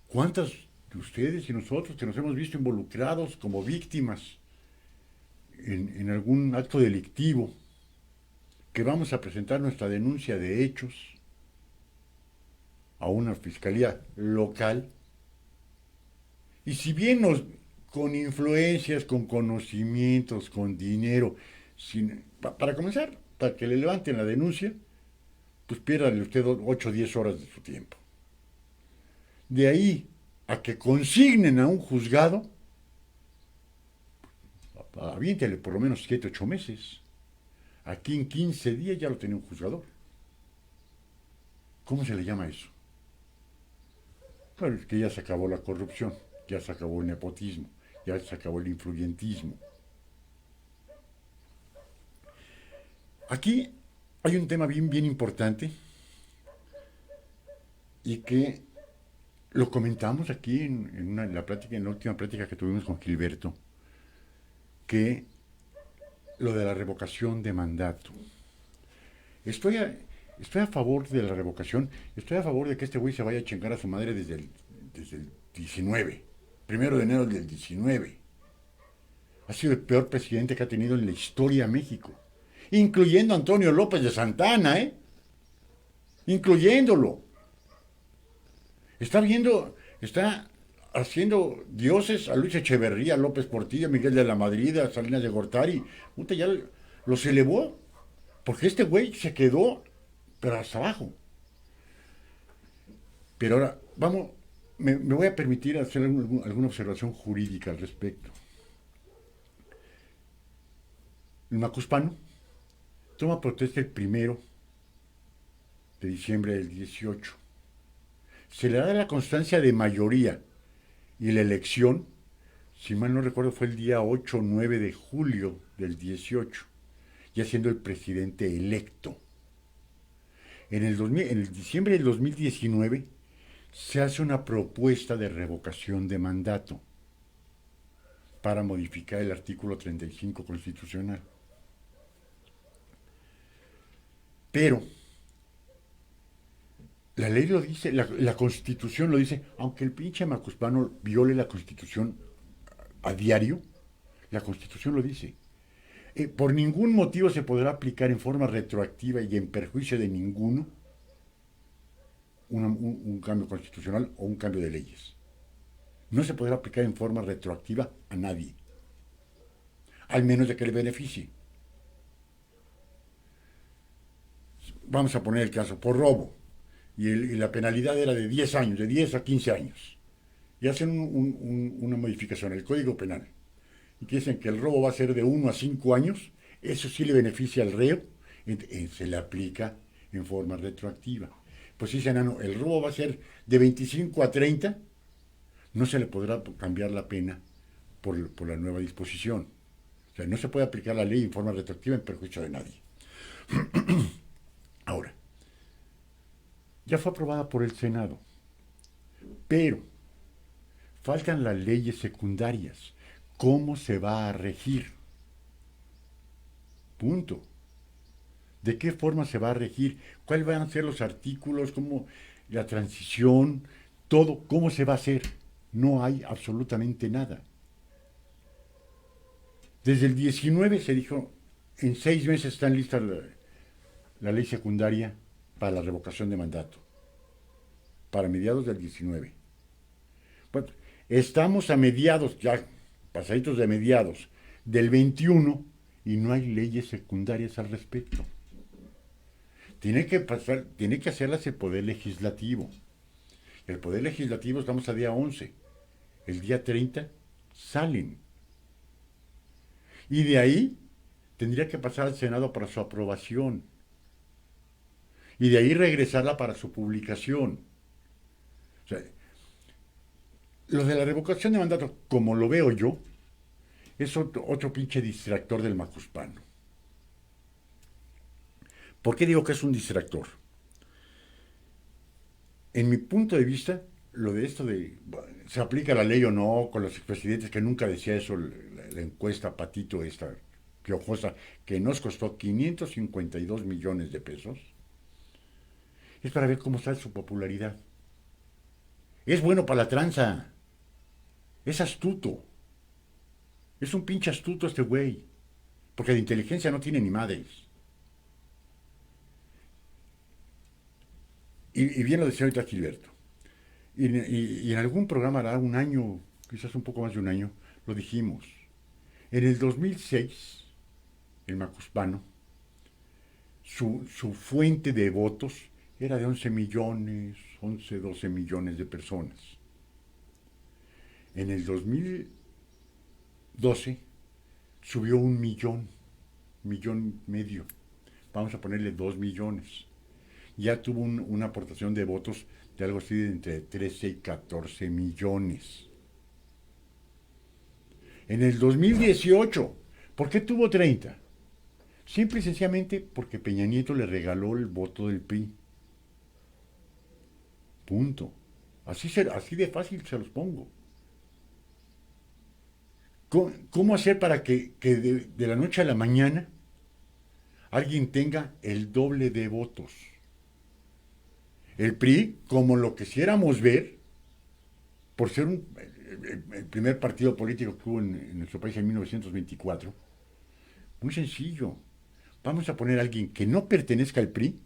Speaker 2: ¿cuántas de ustedes y nosotros que nos hemos visto involucrados como víctimas en algún acto delictivo, que vamos a presentar nuestra denuncia de hechos a una fiscalía local? Y si bien con influencias, con conocimientos, con dinero, para comenzar, para que le levanten la denuncia, pues piérdale usted 8 o 10 horas de su tiempo. De ahí a que consignen a un juzgado, aviéntele por lo menos 7 o 8 meses. Aquí en 15 días ya lo tenía un juzgador. ¿Cómo se le llama eso? Bueno, es que ya se acabó la corrupción, ya se acabó el nepotismo, ya se acabó el influyentismo. Aquí hay un tema bien, bien importante y que lo comentamos aquí en la última plática que tuvimos con Gilberto, que lo de la revocación de mandato. Estoy a favor de la revocación, estoy a favor de que este güey se vaya a chingar a su madre desde el 19, 1 de enero del 19. Ha sido el peor presidente que ha tenido en la historia México, incluyendo a Antonio López de Santana, incluyéndolo. Está haciendo dioses a Luis Echeverría, López Portillo, Miguel de la Madrid, a Salinas de Gortari. Usted ya los elevó, porque este güey se quedó, pero hasta abajo. Pero ahora, me voy a permitir hacer alguna observación jurídica al respecto. El macuspano toma protesta el 1 de diciembre del 18. Se le da la constancia de mayoría y la elección, si mal no recuerdo, fue el día 8 o 9 de julio del 18, ya siendo el presidente electo. En el diciembre del 2019 se hace una propuesta de revocación de mandato para modificar el artículo 35 constitucional. Pero la ley lo dice, la Constitución lo dice, aunque el pinche macuspano viole la Constitución a diario, la Constitución lo dice. Por ningún motivo se podrá aplicar en forma retroactiva y en perjuicio de ninguno un cambio constitucional o un cambio de leyes. No se podrá aplicar en forma retroactiva a nadie, al menos de que le beneficie. Vamos a poner el caso, por robo. Y la penalidad era de 10 años, de 10 a 15 años. Y hacen una modificación al Código Penal. Y que dicen que el robo va a ser de 1 a 5 años. Eso sí le beneficia al reo. Se le aplica en forma retroactiva. Pues si dicen, no, el robo va a ser de 25 a 30. No se le podrá cambiar la pena por la nueva disposición. O sea, no se puede aplicar la ley en forma retroactiva en perjuicio de nadie. Ahora, ya fue aprobada por el Senado, pero faltan las leyes secundarias. ¿Cómo se va a regir? Punto. ¿De qué forma se va a regir? ¿Cuáles van a ser los artículos? ¿Cómo la transición? Todo, ¿cómo se va a hacer? No hay absolutamente nada. Desde el 19 se dijo, en 6 meses están listas la ley secundaria para la revocación de mandato, para mediados del 19. Bueno, estamos a mediados, ya pasaditos de mediados, del 21 y no hay leyes secundarias al respecto. Tiene que hacerlas el Poder Legislativo. El Poder Legislativo, estamos a día 11. El día 30 salen. Y de ahí tendría que pasar al Senado para su aprobación. Y de ahí regresarla para su publicación. O sea, lo de la revocación de mandato, como lo veo yo, es otro pinche distractor del macuspano. ¿Por qué digo que es un distractor? En mi punto de vista, lo de esto de se aplica la ley o no con los expresidentes, que nunca decía eso, la encuesta Patito esta piojosa, que nos costó 552 millones de pesos, es para ver cómo está su popularidad. Es bueno para la tranza, es astuto, es un pinche astuto este güey, porque de inteligencia no tiene ni madres. Y bien lo decía ahorita Gilberto. Y en algún programa hará un año, quizás un poco más de un año, lo dijimos. En el 2006, el macuspano, su fuente de votos era de 11 millones, 11, 12 millones de personas. En el 2012 subió 1 millón, millón medio. Vamos a ponerle 2 millones. Ya tuvo una aportación de votos de algo así de entre 13 y 14 millones. En el 2018, ¿por qué tuvo 30? Simple y sencillamente porque Peña Nieto le regaló el voto del PRI. Punto. Así de fácil se los pongo. ¿Cómo hacer para que de la noche a la mañana alguien tenga el doble de votos? El PRI, como lo quisiéramos ver, por ser el primer partido político que hubo en nuestro país en 1924, muy sencillo. Vamos a poner a alguien que no pertenezca al PRI,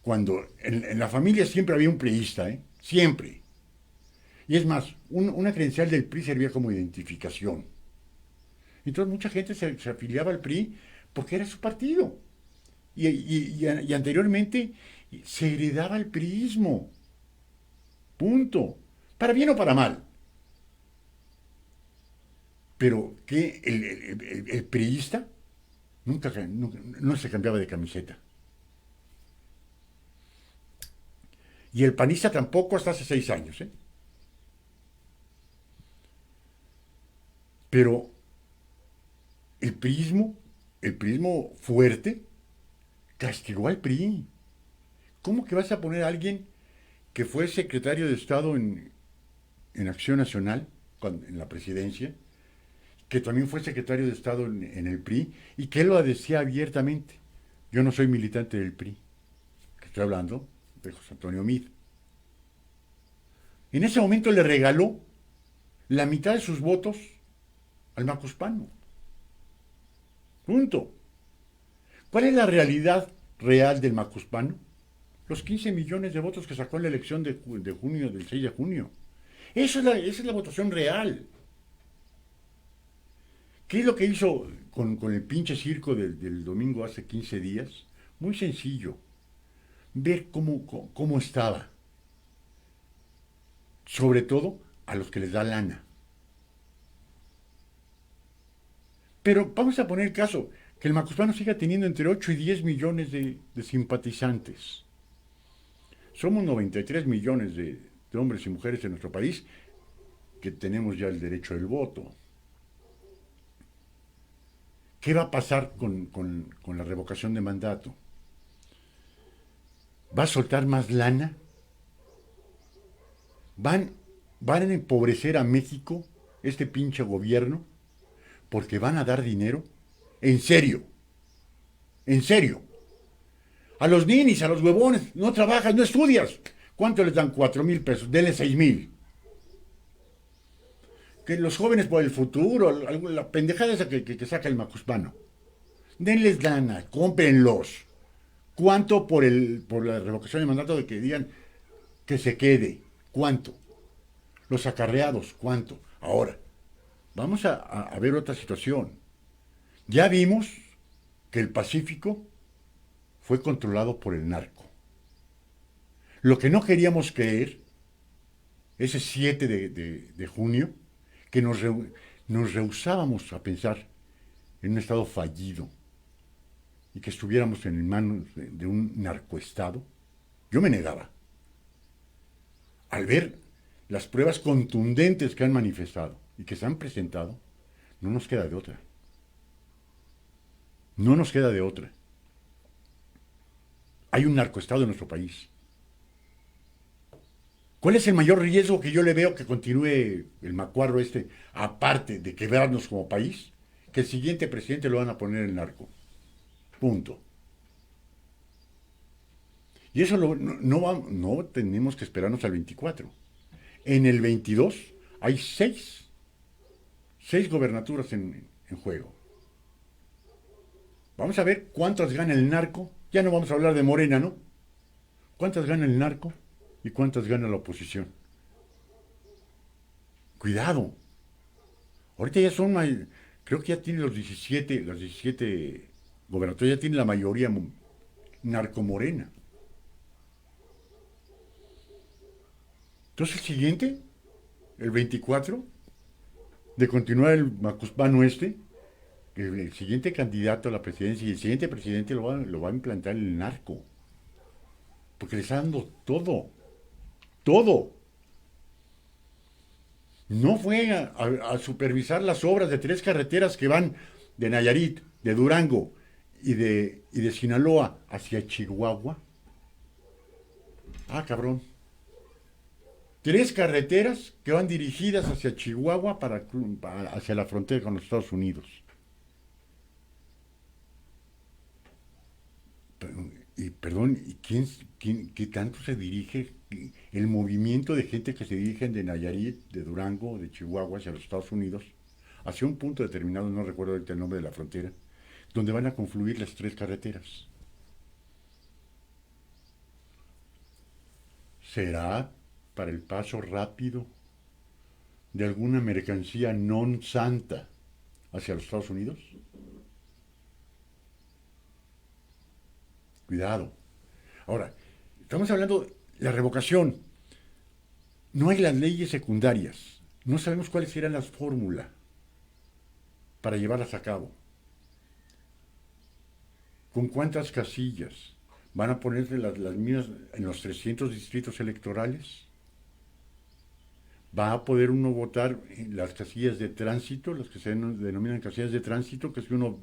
Speaker 2: cuando en la familia siempre había un priista, ¿eh? Siempre. Y es más, una credencial del PRI servía como identificación. Entonces mucha gente se afiliaba al PRI porque era su partido. Y anteriormente se heredaba el priismo. Punto. Para bien o para mal. Pero que el priista nunca no se cambiaba de camiseta. Y el panista tampoco hasta hace 6 años, ¿eh? Pero el priismo fuerte, castigó al PRI. ¿Cómo que vas a poner a alguien que fue secretario de Estado en Acción Nacional, en la presidencia, que también fue secretario de Estado en el PRI, y que él lo decía abiertamente? Yo no soy militante del PRI, que estoy hablando de José Antonio Meade. En ese momento le regaló la mitad de sus votos al macuspano. Punto. ¿Cuál es la realidad real del macuspano? Los 15 millones de votos que sacó en la elección de junio, del 6 de junio. Esa es la votación real. ¿Qué es lo que hizo con el pinche circo del domingo hace 15 días? Muy sencillo. Ver cómo estaba. Sobre todo a los que les da lana. Pero vamos a poner el caso que el macuspano siga teniendo entre 8 y 10 millones de simpatizantes. Somos 93 millones de hombres y mujeres en nuestro país que tenemos ya el derecho del voto. ¿Qué va a pasar con la revocación de mandato? ¿Va a soltar más lana? ¿Van a empobrecer a México este pinche gobierno porque van a dar dinero? En serio. En serio. A los ninis, a los huevones, no trabajas, no estudias. ¿Cuánto les dan? 4,000 pesos. Denle 6,000. Que los jóvenes por el futuro, la pendejada esa que saca el macuspano. Denles lana, cómprenlos. ¿Cuánto por la revocación de mandato de que digan que se quede? ¿Cuánto? Los acarreados, ¿cuánto? Ahora, vamos a ver otra situación. Ya vimos que el Pacífico fue controlado por el narco. Lo que no queríamos creer, ese 7 de junio, que nos rehusábamos a pensar en un estado fallido y que estuviéramos en manos de un narcoestado, yo me negaba. Al ver las pruebas contundentes que han manifestado y que se han presentado, No nos queda de otra. No nos queda de otra. Hay un narcoestado en nuestro país. ¿Cuál es el mayor riesgo que yo le veo que continúe el macuarro este, aparte de quebrarnos como país? Que el siguiente presidente lo van a poner el narco. Punto. Y eso no tenemos que esperarnos al 24. En el 22 hay seis gobernaturas en juego. Vamos a ver cuántas gana el narco. Ya no vamos a hablar de Morena, ¿no? ¿Cuántas gana el narco y cuántas gana la oposición? Cuidado. Ahorita ya son, creo que ya tiene los 17 gobernaturas, ya tiene la mayoría narcomorena. Entonces el siguiente, el 24, de continuar el macuspano el siguiente candidato a la presidencia y el siguiente presidente lo va a implantar el narco. Porque le está dando todo. Todo. No fue a supervisar las obras de 3 carreteras que van de Nayarit, de Durango y de Sinaloa hacia Chihuahua. Ah, cabrón. 3 carreteras que van dirigidas hacia Chihuahua hacia la frontera con los Estados Unidos. Perdón, ¿y qué tanto se dirige el movimiento de gente que se dirigen de Nayarit, de Durango, de Chihuahua hacia los Estados Unidos, hacia un punto determinado, no recuerdo ahorita el nombre de la frontera, donde van a confluir las 3 carreteras? ¿Será para el paso rápido de alguna mercancía non santa hacia los Estados Unidos? Cuidado. Ahora, estamos hablando de la revocación. No hay las leyes secundarias. No sabemos cuáles serán las fórmulas para llevarlas a cabo. ¿Con cuántas casillas? ¿Van a ponerse las mismas en los 300 distritos electorales? ¿Va a poder uno votar en las casillas de tránsito, las que se denominan casillas de tránsito, que es que uno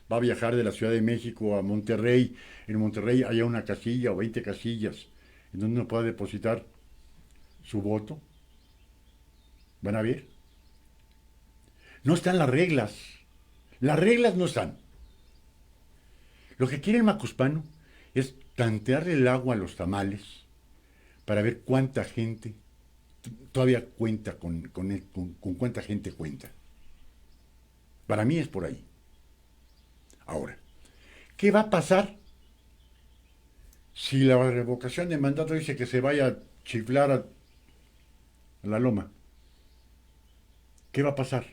Speaker 2: va a viajar de la Ciudad de México a Monterrey? En Monterrey haya una casilla o 20 casillas en donde uno pueda depositar su voto. ¿Van a ver? No están las reglas. Las reglas no están. Lo que quiere el macuspano es tantearle el agua a los tamales para ver cuánta gente todavía cuenta con cuánta gente cuenta. Para mí es por ahí. Ahora, ¿qué va a pasar si la revocación de mandato dice que se vaya a chiflar a la loma? ¿Qué va a pasar?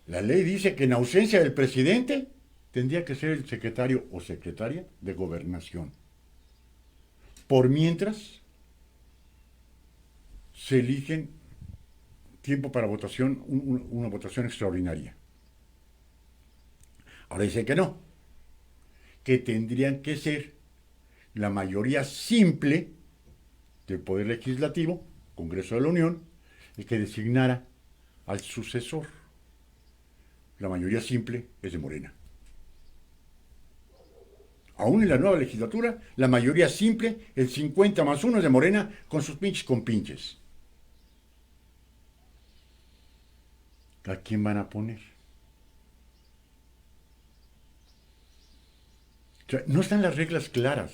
Speaker 2: La ley dice que en ausencia del presidente tendría que ser el secretario o secretaria de Gobernación. Por mientras se eligen tiempo para votación, una votación extraordinaria. Ahora dice que no, que tendrían que ser la mayoría simple del Poder Legislativo, Congreso de la Unión, el que designara al sucesor. La mayoría simple es de Morena. Aún en la nueva legislatura, la mayoría simple, el 50+1 es de Morena, con sus pinches compinches. ¿A quién van a poner? O sea, no están las reglas claras.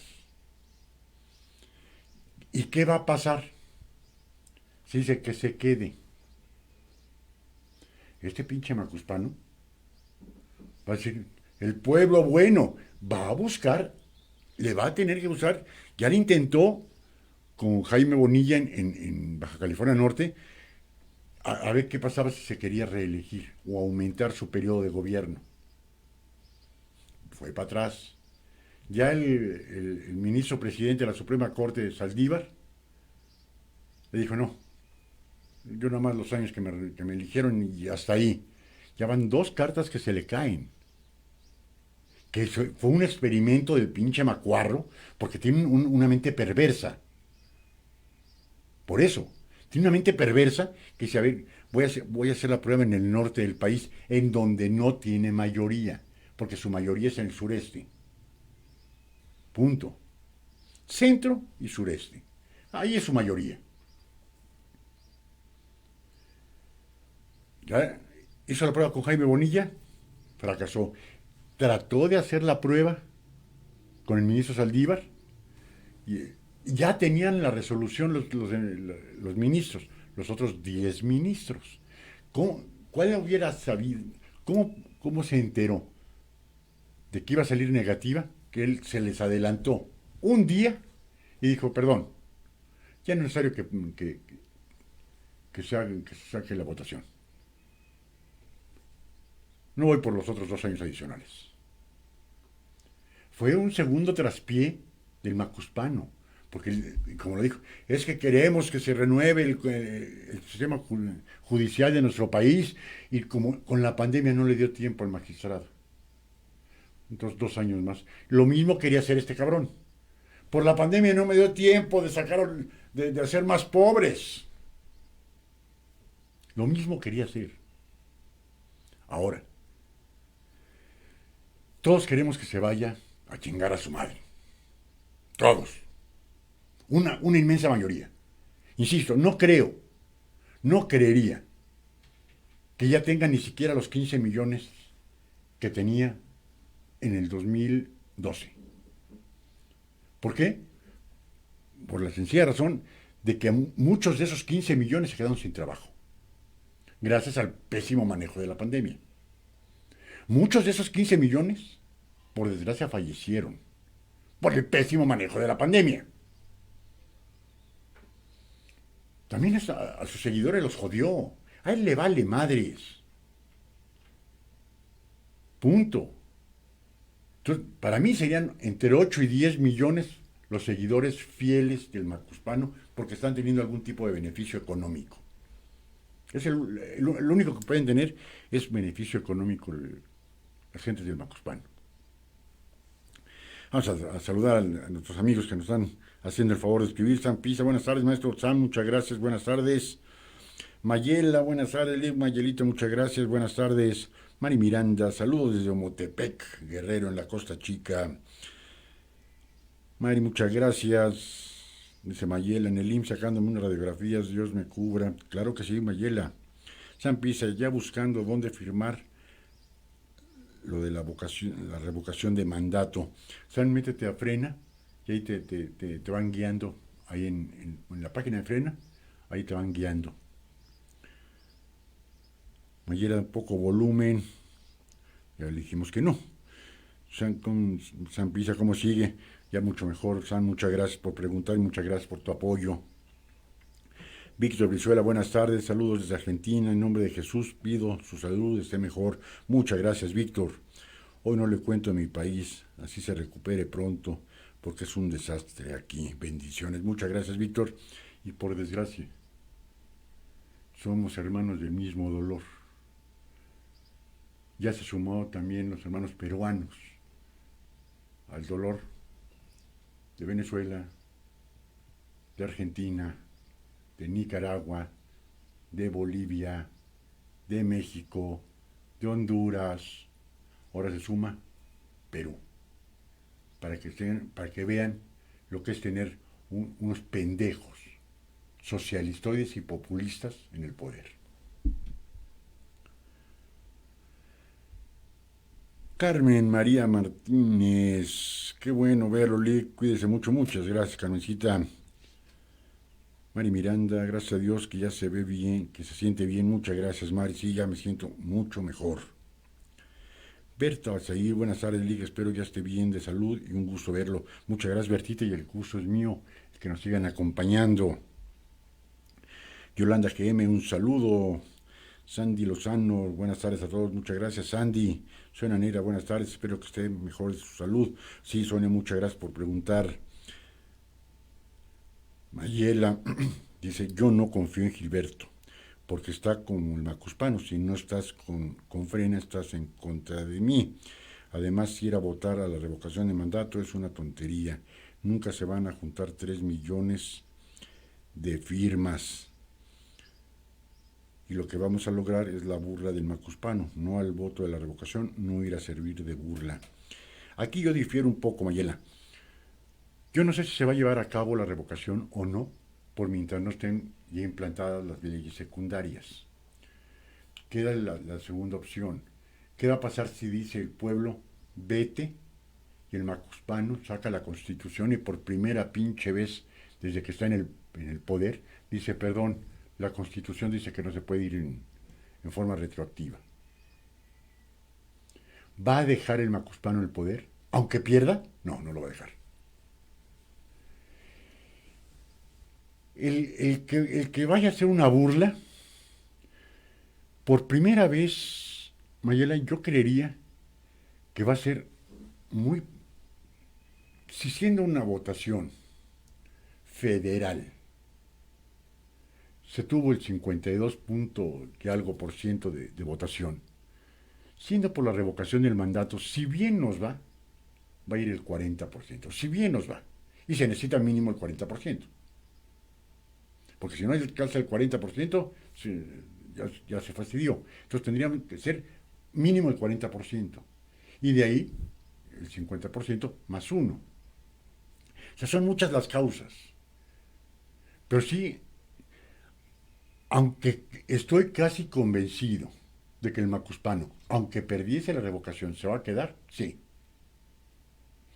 Speaker 2: ¿Y qué va a pasar? Se dice que se quede. Este pinche macuspano va a decir, el pueblo bueno va a buscar, le va a tener que buscar, ya lo intentó con Jaime Bonilla en Baja California Norte, a ver qué pasaba si se quería reelegir o aumentar su periodo de gobierno. Fue para atrás. Ya el ministro presidente de la Suprema Corte, Saldívar, le dijo, no, yo nada más los años que me eligieron y hasta ahí. Ya van 2 cartas que se le caen. Que fue un experimento del pinche macuarro, porque tiene una mente perversa. Por eso, tiene una mente perversa que dice, a ver, voy a hacer la prueba en el norte del país, en donde no tiene mayoría, porque su mayoría es en el sureste. Punto. Centro y sureste. Ahí es su mayoría. Ya hizo la prueba con Jaime Bonilla, fracasó. Trató de hacer la prueba con el ministro Saldívar y ya tenían la resolución los ministros, los otros 10 ministros. ¿Cuál hubiera sabido? ¿Cómo se enteró de que iba a salir negativa? Que él se les adelantó un día y dijo, perdón, ya no es necesario que se saque la votación. No voy por los otros 2 años adicionales. Fue un segundo traspié del macuspano, porque, como lo dijo, es que queremos que se renueve el sistema judicial de nuestro país, y como con la pandemia no le dio tiempo al magistrado. Entonces, 2 años más. Lo mismo quería hacer este cabrón. Por la pandemia no me dio tiempo de sacar, de hacer más pobres. Lo mismo quería hacer. Ahora, todos queremos que se vaya a chingar a su madre. Todos. Una inmensa mayoría. Insisto, no creería que ya tenga ni siquiera los 15 millones que tenía en el 2012. ¿Por qué? Por la sencilla razón de que muchos de esos 15 millones se quedaron sin trabajo, gracias al pésimo manejo de la pandemia. Muchos de esos 15 millones, por desgracia, fallecieron por el pésimo manejo de la pandemia. También a sus seguidores los jodió. A él le vale madres. Punto. Entonces, para mí serían entre 8 y 10 millones los seguidores fieles del macuspano, porque están teniendo algún tipo de beneficio económico. Es el único que pueden tener es beneficio económico las gentes del macuspano. Vamos a saludar a nuestros amigos que nos están haciendo el favor de escribir. Sam Pisa, buenas tardes, maestro Sam, muchas gracias, buenas tardes. Mayela, buenas tardes. Mayelita, muchas gracias, buenas tardes. Mari Miranda, saludos desde Omotepec, Guerrero, en la Costa Chica. Mari, muchas gracias. Dice Mayela, en el IMSS sacándome unas radiografías, Dios me cubra. Claro que sí, Mayela. Sam Pisa, ya buscando dónde firmar lo de la revocación de mandato. San, métete a Frena y ahí te van guiando, ahí en la página de Frena, ahí te van guiando. Mayela, poco volumen, ya le dijimos que no. San Pisa, ¿cómo sigue? Ya mucho mejor. San, muchas gracias por preguntar y muchas gracias por tu apoyo. Víctor Brizuela, buenas tardes, saludos desde Argentina, en nombre de Jesús pido su salud, esté mejor. Muchas gracias, Víctor. Hoy no le cuento a mi país, así se recupere pronto, porque es un desastre aquí. Bendiciones, muchas gracias, Víctor. Y por desgracia, somos hermanos del mismo dolor. Ya se sumó también los hermanos peruanos al dolor de Venezuela, de Argentina, de Nicaragua, de Bolivia, de México, de Honduras. Ahora se suma Perú, para que vean lo que es tener unos pendejos socialistoides y populistas en el poder. Carmen María Martínez, qué bueno verlo, cuídese mucho, muchas gracias, Carmencita. Mari Miranda, gracias a Dios que ya se ve bien, que se siente bien, muchas gracias, Mari, sí, ya me siento mucho mejor. Berta Bazair, buenas tardes, Liga, espero ya esté bien de salud y un gusto verlo. Muchas gracias, Bertita, y el gusto es mío, el que nos sigan acompañando. Yolanda GM, un saludo. Sandy Lozano, buenas tardes a todos, muchas gracias, Sandy. Sonia Neira, buenas tardes, espero que esté mejor de su salud. Sí, Sonia, muchas gracias por preguntar. Mayela dice, yo no confío en Gilberto, porque está como el macuspano, si no estás con Frena, estás en contra de mí. Además, ir a votar a la revocación de mandato es una tontería. Nunca se van a juntar 3 millones de firmas. y lo que vamos a lograr es la burla del macuspano, no al voto de la revocación, no ir a servir de burla. Aquí yo difiero un poco, Mayela. Yo no sé si se va a llevar a cabo la revocación o no, por mientras no estén ya implantadas las leyes secundarias. Queda la segunda opción. ¿Qué va a pasar si dice el pueblo, vete, y el macuspano saca la Constitución y por primera pinche vez desde que está en el poder, dice, perdón, la Constitución dice que no se puede ir en forma retroactiva? ¿Va a dejar el macuspano el poder? Aunque pierda, no, no lo va a dejar. El que vaya a hacer una burla, por primera vez, Mayela, yo creería que va a ser muy... Si siendo una votación federal se tuvo el 52 punto que algo por ciento de votación, siendo por la revocación del mandato, si bien nos va a ir el 40%, si bien nos va, y se necesita mínimo el 40%. Porque si no alcanza el 40%, ya se fastidió. Entonces tendría que ser mínimo el 40%. Y de ahí el 50% más uno. O sea, son muchas las causas. Pero sí, aunque estoy casi convencido de que el macuspano, aunque perdiese la revocación, se va a quedar, sí.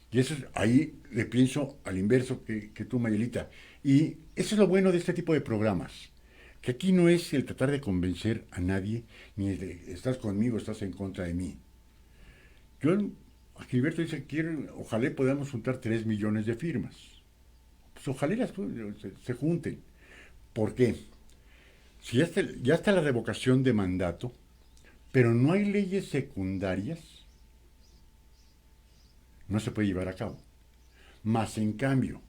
Speaker 2: Y eso es, ahí le pienso al inverso que tú, Mayelita. Y eso es lo bueno de este tipo de programas. Que aquí no es el tratar de convencer a nadie, ni el de estás conmigo, estás en contra de mí. Gilberto dice, ojalá podamos juntar 3 millones de firmas. Pues ojalá se junten. ¿Por qué? Si ya está la revocación de mandato, pero no hay leyes secundarias, no se puede llevar a cabo. Más en cambio,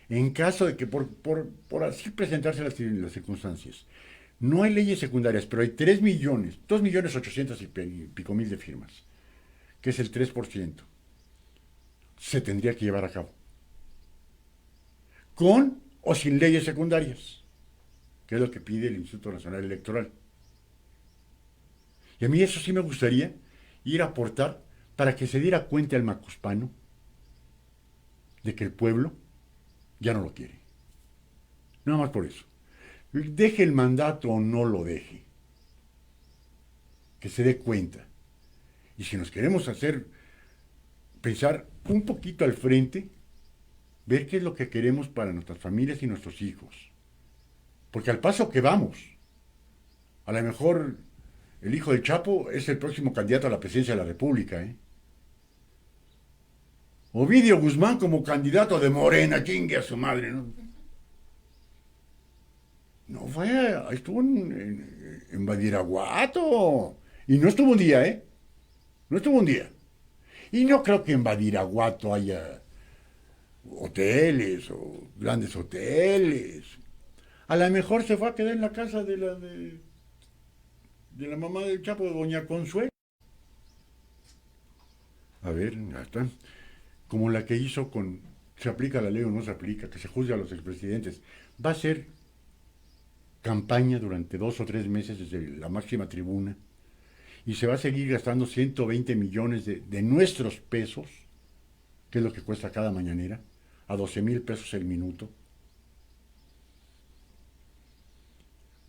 Speaker 2: en caso de que por así presentarse las circunstancias, no hay leyes secundarias, pero hay 3 millones, 2 millones 800 y pico mil de firmas, que es el 3%, se tendría que llevar a cabo. Con o sin leyes secundarias, que es lo que pide el Instituto Nacional Electoral. Y a mí eso sí me gustaría ir a aportar para que se diera cuenta el macuspano de que el pueblo ya no lo quiere. Nada más por eso. Deje el mandato o no lo deje. Que se dé cuenta. Y si nos queremos pensar un poquito al frente, ver qué es lo que queremos para nuestras familias y nuestros hijos. Porque al paso que vamos, a lo mejor el hijo del Chapo es el próximo candidato a la presidencia de la República, ¿eh? Ovidio Guzmán como candidato de Morena, chingue a su madre, ¿no? No fue, estuvo en Badiraguato. Y no estuvo un día, ¿eh? No estuvo un día. Y no creo que en Badiraguato haya hoteles o grandes hoteles. A lo mejor se fue a quedar en la casa de la mamá del Chapo, de doña Consuelo. A ver, ya está. Como la que hizo se aplica la ley o no se aplica, que se juzga a los expresidentes. Va a ser campaña durante 2 o 3 meses desde la máxima tribuna y se va a seguir gastando 120 millones de nuestros pesos, que es lo que cuesta cada mañanera, a 12,000 pesos el minuto,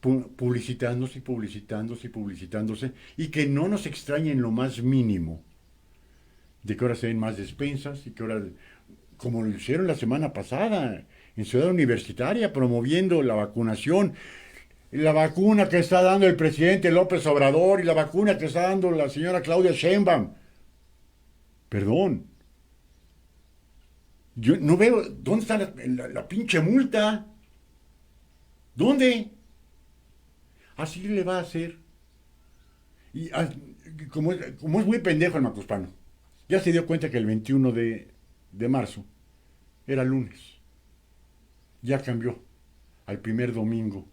Speaker 2: publicitándose y publicitándose y publicitándose, y que no nos extrañe en lo más mínimo de que ahora se den más despensas y que ahora, como lo hicieron la semana pasada en Ciudad Universitaria, promoviendo la vacunación, la vacuna que está dando el presidente López Obrador y la vacuna que está dando la señora Claudia Sheinbaum. Perdón. Yo no veo, ¿dónde está la pinche multa? ¿Dónde? Así le va a hacer. Y como es muy pendejo el macuspano, ya se dio cuenta que el 21 de marzo era lunes. Ya cambió al primer domingo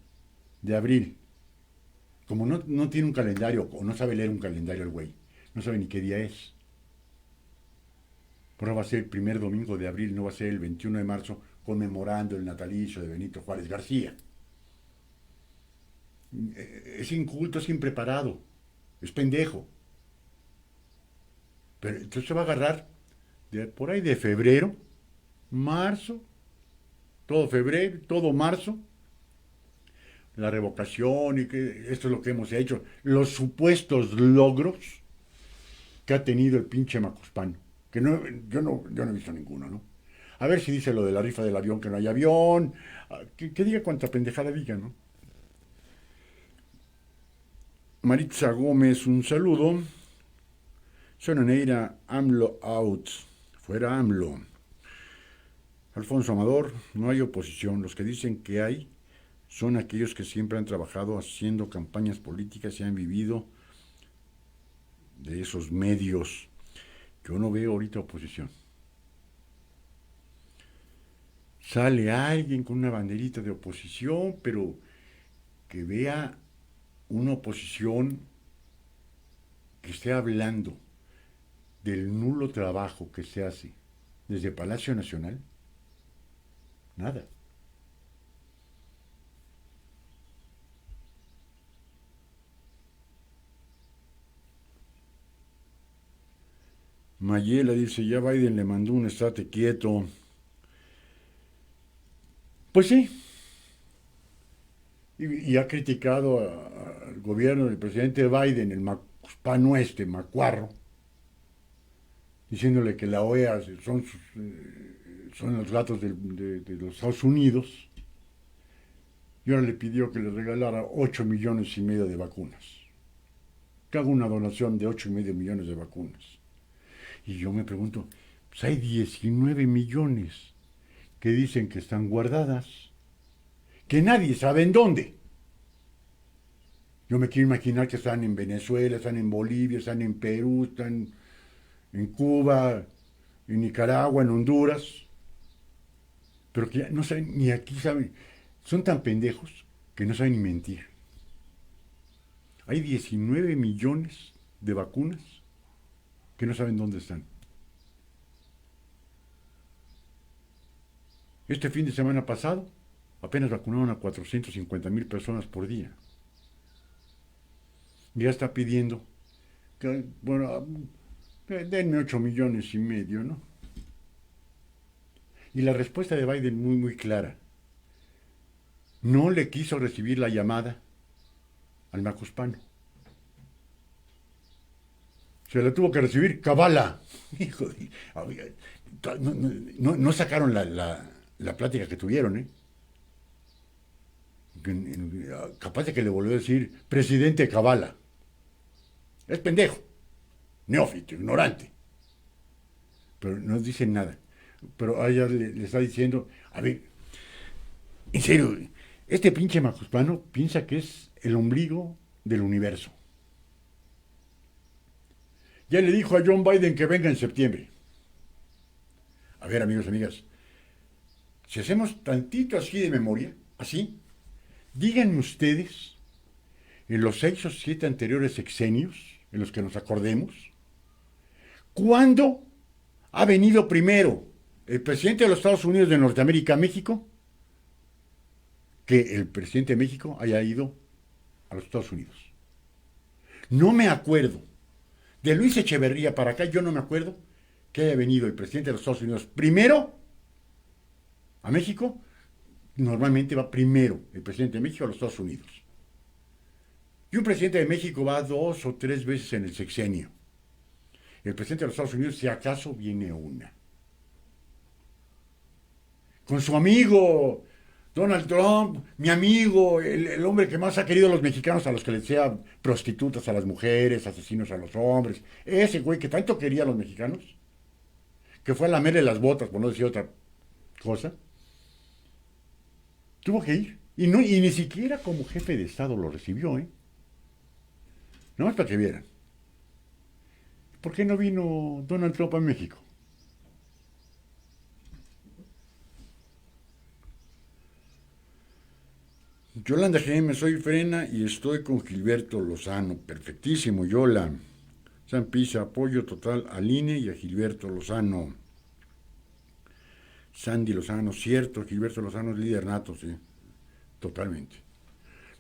Speaker 2: de abril. Como no tiene un calendario, o no sabe leer un calendario el güey, no sabe ni qué día es. Pero va a ser el primer domingo de abril, no va a ser el 21 de marzo, conmemorando el natalicio de Benito Juárez García. Es inculto, es impreparado, es pendejo. Pero entonces se va a agarrar por ahí de febrero, marzo, todo febrero, todo marzo, la revocación y que esto es lo que hemos hecho, los supuestos logros que ha tenido el pinche Macuspano, que yo no he visto ninguno, ¿no? A ver si dice lo de la rifa del avión, que no hay avión, que diga cuánta pendejada diga, ¿no? Maritza Gómez, un saludo. Sonaneira, AMLO out. Fuera AMLO. Alfonso Amador, no hay oposición. Los que dicen que hay son aquellos que siempre han trabajado haciendo campañas políticas y han vivido de esos medios. Yo no veo ahorita oposición. Sale alguien con una banderita de oposición, pero que vea una oposición que esté hablando del nulo trabajo que se hace desde Palacio Nacional. Nada. Mayela dice, ya Biden le mandó un estate quieto. Pues sí. Y ha criticado al gobierno del presidente Biden, el macuspano macuarro, diciéndole que la OEA son los gatos de los Estados Unidos. Y ahora le pidió que le regalara 8,5 millones de vacunas. Que haga una donación de 8,5 millones de vacunas. Y yo me pregunto, pues hay 19 millones que dicen que están guardadas, que nadie sabe en dónde. Yo me quiero imaginar que están en Venezuela, están en Bolivia, están en Perú, están en Cuba, en Nicaragua, en Honduras, pero que ya no saben, ni aquí saben, son tan pendejos que no saben ni mentir. Hay 19 millones de vacunas que no saben dónde están. Este fin de semana pasado apenas vacunaron a 450,000 personas por día. Ya está pidiendo que, bueno, denme 8,5 millones, ¿no? Y la respuesta de Biden muy, muy clara. No le quiso recibir la llamada al macuspano. Se la tuvo que recibir Kavala. Hijo de... No sacaron la plática que tuvieron, ¿eh? Capaz de que le volvió a decir presidente Kavala. Es pendejo, neófito, ignorante. Pero no dicen nada. Pero a ella le está diciendo, a ver, en serio, este pinche macuspano piensa que es el ombligo del universo. Ya le dijo a John Biden que venga en septiembre. A ver, amigos y amigas, si hacemos tantito así de memoria, así, díganme ustedes, en los 6 o 7 anteriores sexenios, en los que nos acordemos, ¿cuándo ha venido primero el presidente de los Estados Unidos de Norteamérica a México que el presidente de México haya ido a los Estados Unidos? No me acuerdo. De Luis Echeverría para acá, yo no me acuerdo que haya venido el presidente de los Estados Unidos primero a México. Normalmente va primero el presidente de México a los Estados Unidos. Y un presidente de México va 2 o 3 veces en el sexenio. El presidente de los Estados Unidos, si acaso, viene una. Con su amigo Donald Trump, mi amigo, el hombre que más ha querido a los mexicanos, a los que les sea prostitutas a las mujeres, asesinos a los hombres. Ese güey que tanto quería a los mexicanos, que fue a lamerle las botas, por no decir otra cosa, tuvo que ir. Y ni siquiera como jefe de Estado lo recibió, ¿eh? No más para que vieran. ¿Por qué no vino Donald Trump a México? Yolanda GM, soy Frena y estoy con Gilberto Lozano. Perfectísimo, Yola. San Pisa, apoyo total al INE y a Gilberto Lozano. Sandy Lozano, cierto, Gilberto Lozano es líder nato, sí. Totalmente.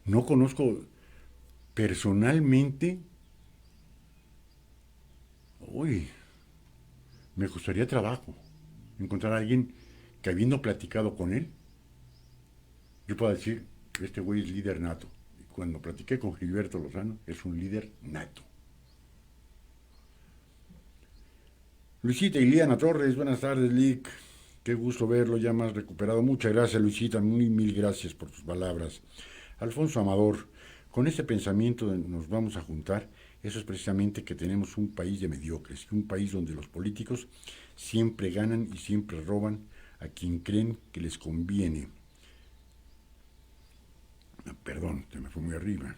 Speaker 2: No conozco personalmente. Uy, me costaría trabajo encontrar a alguien que, habiendo platicado con él, yo pueda decir, este güey es líder nato. Y cuando platiqué con Gilberto Lozano, es un líder nato. Luisita Iliana Torres, buenas tardes, Lick. Qué gusto verlo, ya más recuperado. Muchas gracias, Luisita, mil gracias por tus palabras. Alfonso Amador, con este pensamiento de nos vamos a juntar, eso es precisamente que tenemos un país de mediocres, un país donde los políticos siempre ganan y siempre roban a quien creen que les conviene. Perdón, se me fue muy arriba.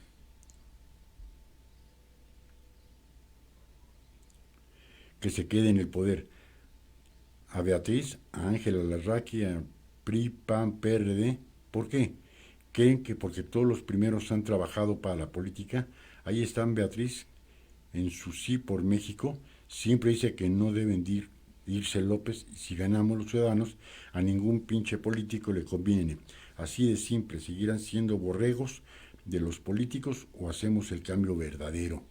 Speaker 2: Que se quede en el poder. A Beatriz, a Ángela Larraqui, a PRI, PAN, PRD. ¿Por qué? Creen que porque todos los primeros han trabajado para la política. Ahí están Beatriz, en su sí por México. Siempre dice que no deben irse López. Y si ganamos los ciudadanos, a ningún pinche político le conviene. Así de simple, seguirán siendo borregos de los políticos o hacemos el cambio verdadero.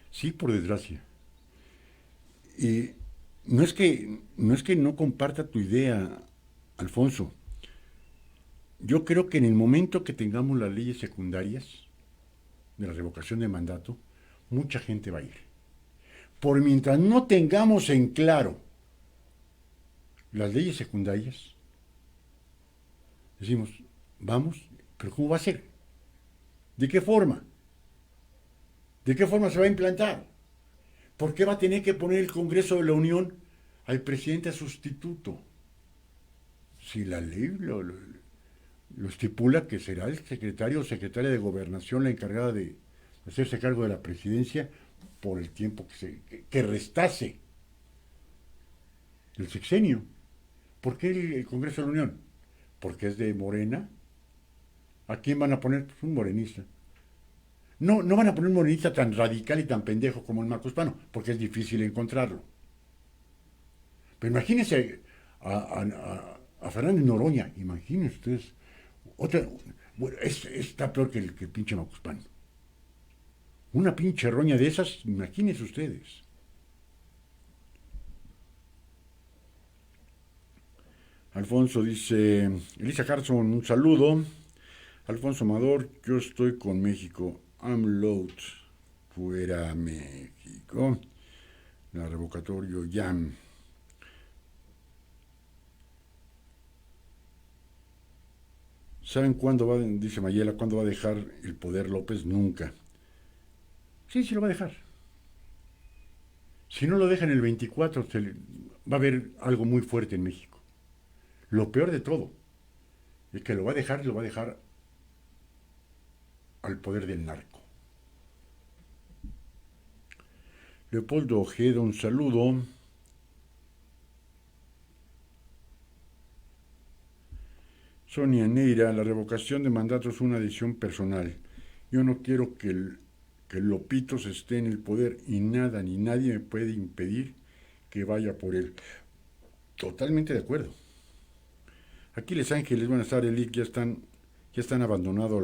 Speaker 2: Sí, por desgracia. Y no es que no comparta tu idea, Alfonso. Yo creo que en el momento que tengamos las leyes secundarias de la revocación de mandato, mucha gente va a ir. Por mientras no tengamos en claro las leyes secundarias, decimos, vamos, pero ¿cómo va a ser? ¿De qué forma? ¿De qué forma se va a implantar? ¿Por qué va a tener que poner el Congreso de la Unión al presidente sustituto? Si la ley lo estipula, que será el secretario o secretaria de Gobernación la encargada de hacerse cargo de la presidencia por el tiempo que restase el sexenio. ¿Por qué el Congreso de la Unión? Porque es de Morena. ¿A quién van a poner? Pues un morenista. No van a poner un morenista tan radical y tan pendejo como el Macuspano, porque es difícil encontrarlo. Pero imagínense a Fernández Noroña, imagínense ustedes. Bueno, está peor que el pinche Macuspano. Una pinche roña de esas, imagínense ustedes. Alfonso dice, Elisa Carson, un saludo. Alfonso Amador, yo estoy con México. I'm loud. Fuera México. La revocatorio ya. ¿Saben cuándo va, dice Mayela, cuándo va a dejar el poder López? Nunca. Sí lo va a dejar. Si no lo deja en el 24, va a haber algo muy fuerte en México. Lo peor de todo es que lo va a dejar al poder del narco. Leopoldo Ojeda, un saludo. Sonia Neira, la revocación de mandato es una decisión personal. Yo no quiero que Lopitos esté en el poder y nada ni nadie me puede impedir que vaya por él. Totalmente de acuerdo. Aquiles Ángeles, buenas tardes, Lick, ya están abandonando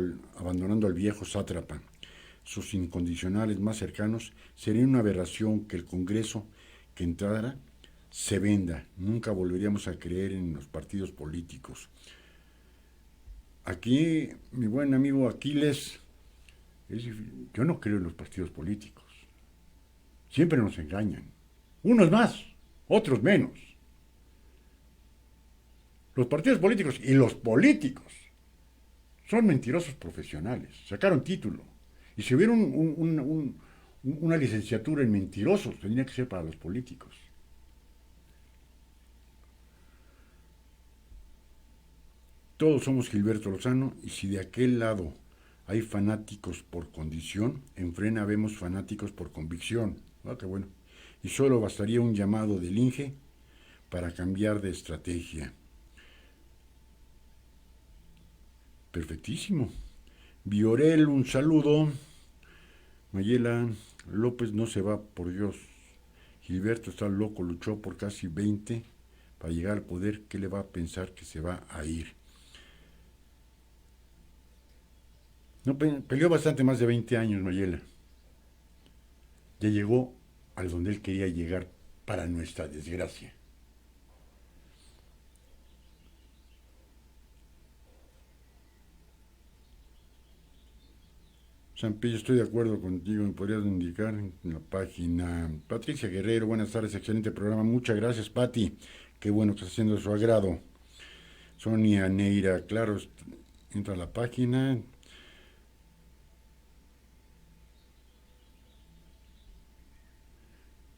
Speaker 2: al viejo sátrapa. Sus incondicionales más cercanos sería una aberración que el Congreso que entrara se venda. Nunca volveríamos a creer en los partidos políticos. Aquí, mi buen amigo Aquiles, yo no creo en los partidos políticos. Siempre nos engañan. Unos más, otros menos. Los partidos políticos y los políticos son mentirosos profesionales. Sacaron título. Y si hubiera una licenciatura en mentirosos, tendría que ser para los políticos. Todos somos Gilberto Lozano, y si de aquel lado hay fanáticos por condición, en Frena vemos fanáticos por convicción. Qué bueno. Y solo bastaría un llamado del INGE para cambiar de estrategia. Perfectísimo. Viorel, un saludo. Mayela, López no se va, por Dios. Gilberto está loco, luchó por casi 20 para llegar al poder. ¿Qué le va a pensar que se va a ir? No, peleó bastante más de 20 años, Mayela. Ya llegó a donde él quería llegar para nuestra desgracia. Sampillo, estoy de acuerdo contigo, me podrías indicar en la página. Patricia Guerrero, buenas tardes, excelente programa, muchas gracias, Pati, qué bueno que estás haciendo de su agrado. Sonia Neira, claro, entra a la página.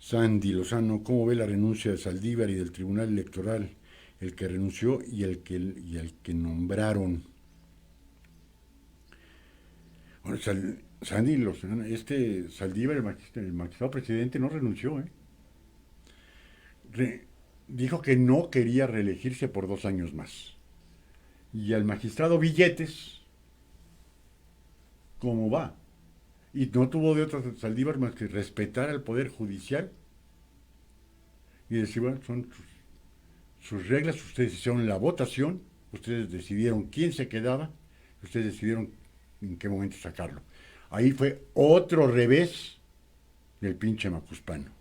Speaker 2: Sandy Lozano, ¿cómo ve la renuncia de Saldívar y del Tribunal Electoral? El que renunció y el que nombraron. Bueno, Sandy Lozano, Saldívar, el magistrado presidente, no renunció, dijo que no quería reelegirse por 2 años más. Y al magistrado Billetes, ¿cómo va? Y no tuvo de otra Saldívar más que respetar al Poder Judicial y decir, bueno, son sus reglas, ustedes hicieron la votación, ustedes decidieron quién se quedaba, ustedes decidieron en qué momento sacarlo. Ahí fue otro revés del pinche Macuspano.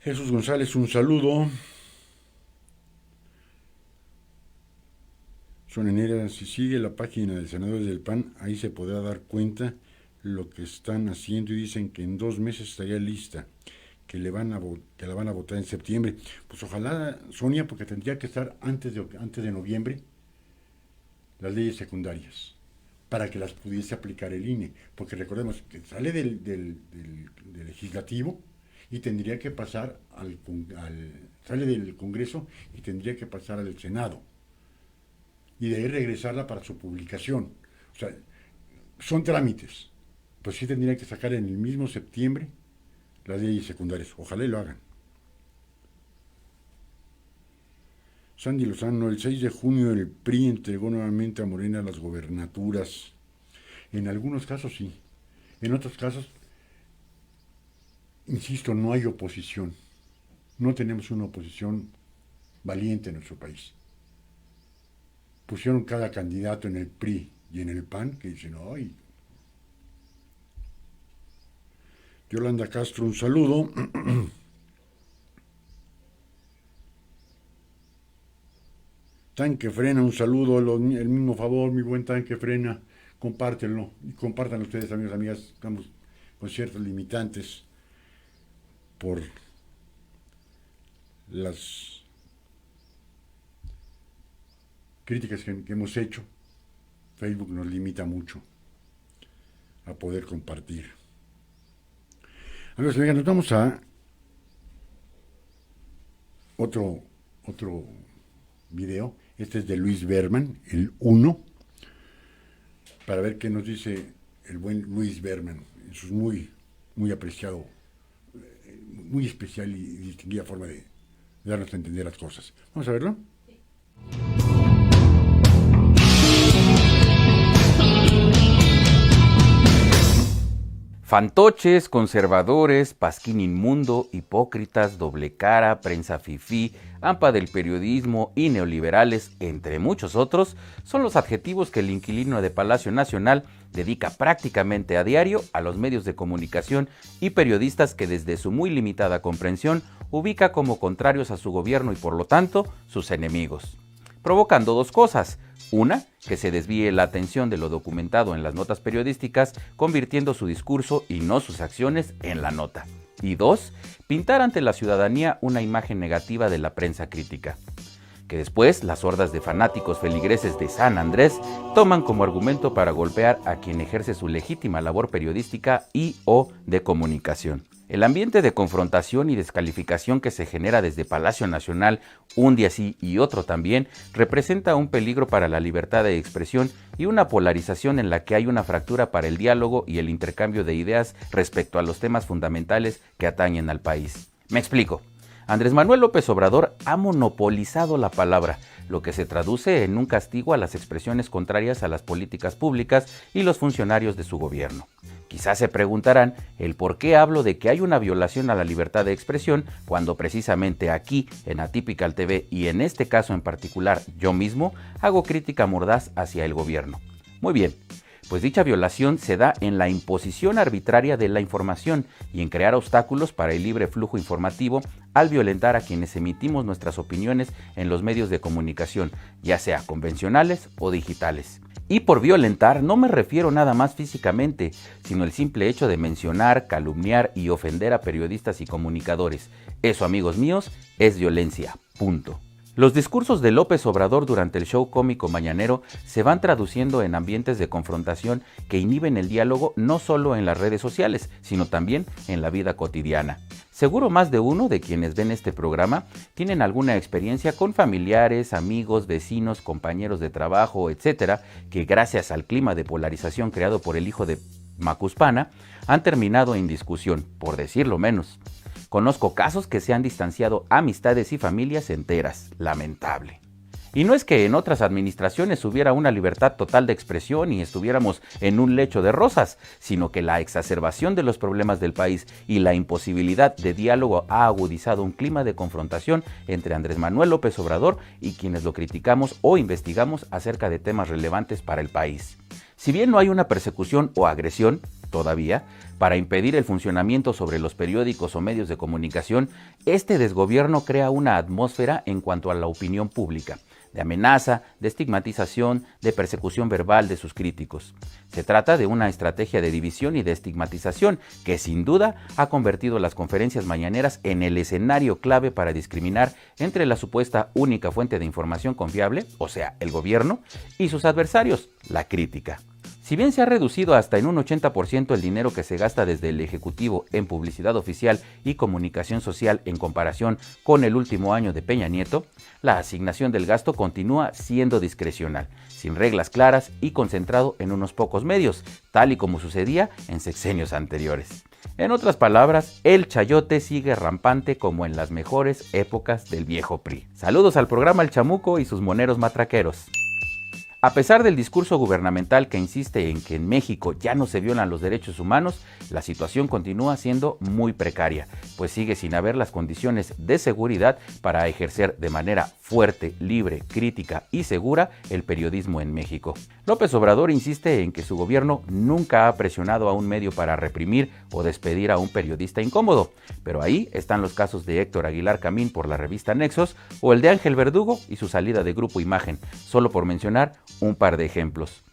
Speaker 2: Jesús González, un saludo. Sonenera, si sigue la página de Senadores del PAN, ahí se podrá dar cuenta lo que están haciendo y dicen que en 2 meses estaría lista, que la van a votar en septiembre. Pues ojalá, Sonia, porque tendría que estar antes de noviembre las leyes secundarias, para que las pudiese aplicar el INE, porque recordemos que sale del legislativo y tendría que pasar sale del Congreso y tendría que pasar al Senado y de ahí regresarla para su publicación. O sea, son trámites, pues sí tendrían que sacar en el mismo septiembre las leyes secundarias. Ojalá y lo hagan. Sandy Lozano, el 6 de junio el PRI entregó nuevamente a Morena las gobernaturas. En algunos casos sí, en otros casos, insisto, no hay oposición. No tenemos una oposición valiente en nuestro país. Pusieron cada candidato en el PRI y en el PAN que dicen, ¡ay! Yolanda Castro, un saludo. Tanque Frena, un saludo, el mismo favor, mi buen Tanque Frena, compártenlo y compartan ustedes, amigos, amigas, estamos con ciertos limitantes por las críticas que hemos hecho. Facebook nos limita mucho a poder compartir. Amigos, nos vamos a otro video. Este es de Luis Berman, el 1, para ver qué nos dice el buen Luis Berman. Eso es muy apreciado, muy especial y distinguida forma de darnos a entender las cosas. Vamos a verlo.
Speaker 7: Fantoches, conservadores, pasquín inmundo, hipócritas, doble cara, prensa fifí, AMPA del periodismo y neoliberales, entre muchos otros, son los adjetivos que el inquilino de Palacio Nacional dedica prácticamente a diario a los medios de comunicación y periodistas que desde su muy limitada comprensión ubica como contrarios a su gobierno y por lo tanto sus enemigos, provocando 2 cosas. Una, que se desvíe la atención de lo documentado en las notas periodísticas, convirtiendo su discurso y no sus acciones en la nota. Y 2, pintar ante la ciudadanía una imagen negativa de la prensa crítica, que después las hordas de fanáticos feligreses de San Andrés toman como argumento para golpear a quien ejerce su legítima labor periodística y o de comunicación. El ambiente de confrontación y descalificación que se genera desde Palacio Nacional, un día sí y otro también, representa un peligro para la libertad de expresión y una polarización en la que hay una fractura para el diálogo y el intercambio de ideas respecto a los temas fundamentales que atañen al país. Me explico. Andrés Manuel López Obrador ha monopolizado la palabra, lo que se traduce en un castigo a las expresiones contrarias a las políticas públicas y los funcionarios de su gobierno. Quizás se preguntarán el por qué hablo de que hay una violación a la libertad de expresión cuando precisamente aquí, en Atypical TV y en este caso en particular yo mismo, hago crítica mordaz hacia el gobierno. Muy bien, pues dicha violación se da en la imposición arbitraria de la información y en crear obstáculos para el libre flujo informativo al violentar a quienes emitimos nuestras opiniones en los medios de comunicación, ya sea convencionales o digitales. Y por violentar no me refiero nada más físicamente, sino el simple hecho de mencionar, calumniar y ofender a periodistas y comunicadores. Eso, amigos míos, es violencia. Punto. Los discursos de López Obrador durante el show cómico mañanero se van traduciendo en ambientes de confrontación que inhiben el diálogo no solo en las redes sociales, sino también en la vida cotidiana. Seguro más de uno de quienes ven este programa tienen alguna experiencia con familiares, amigos, vecinos, compañeros de trabajo, etcétera, que gracias al clima de polarización creado por el hijo de Macuspana han terminado en discusión, por decirlo menos. Conozco casos que se han distanciado amistades y familias enteras. Lamentable. Y no es que en otras administraciones hubiera una libertad total de expresión y estuviéramos en un lecho de rosas, sino que la exacerbación de los problemas del país y la imposibilidad de diálogo ha agudizado un clima de confrontación entre Andrés Manuel López Obrador y quienes lo criticamos o investigamos acerca de temas relevantes para el país. Si bien no hay una persecución o agresión, todavía, para impedir el funcionamiento sobre los periódicos o medios de comunicación, este desgobierno crea una atmósfera en cuanto a la opinión pública, de amenaza, de estigmatización, de persecución verbal de sus críticos. Se trata de una estrategia de división y de estigmatización que sin duda ha convertido las conferencias mañaneras en el escenario clave para discriminar entre la supuesta única fuente de información confiable, o sea, el gobierno, y sus adversarios, la crítica. Si bien se ha reducido hasta en un 80% el dinero que se gasta desde el Ejecutivo en publicidad oficial y comunicación social en comparación con el último año de Peña Nieto, la asignación del gasto continúa siendo discrecional, sin reglas claras y concentrado en unos pocos medios, tal y como sucedía en sexenios anteriores. En otras palabras, el chayote sigue rampante como en las mejores épocas del viejo PRI. Saludos al programa El Chamuco y sus moneros matraqueros. A pesar del discurso gubernamental que insiste en que en México ya no se violan los derechos humanos, la situación continúa siendo muy precaria, pues sigue sin haber las condiciones de seguridad para ejercer de manera fuerte, libre, crítica y segura el periodismo en México. López Obrador insiste en que su gobierno nunca ha presionado a un medio para reprimir o despedir a un periodista incómodo, pero ahí están los casos de Héctor Aguilar Camín por la revista Nexos o el de Ángel Verdugo y su salida de Grupo Imagen, solo por mencionar un par de ejemplos.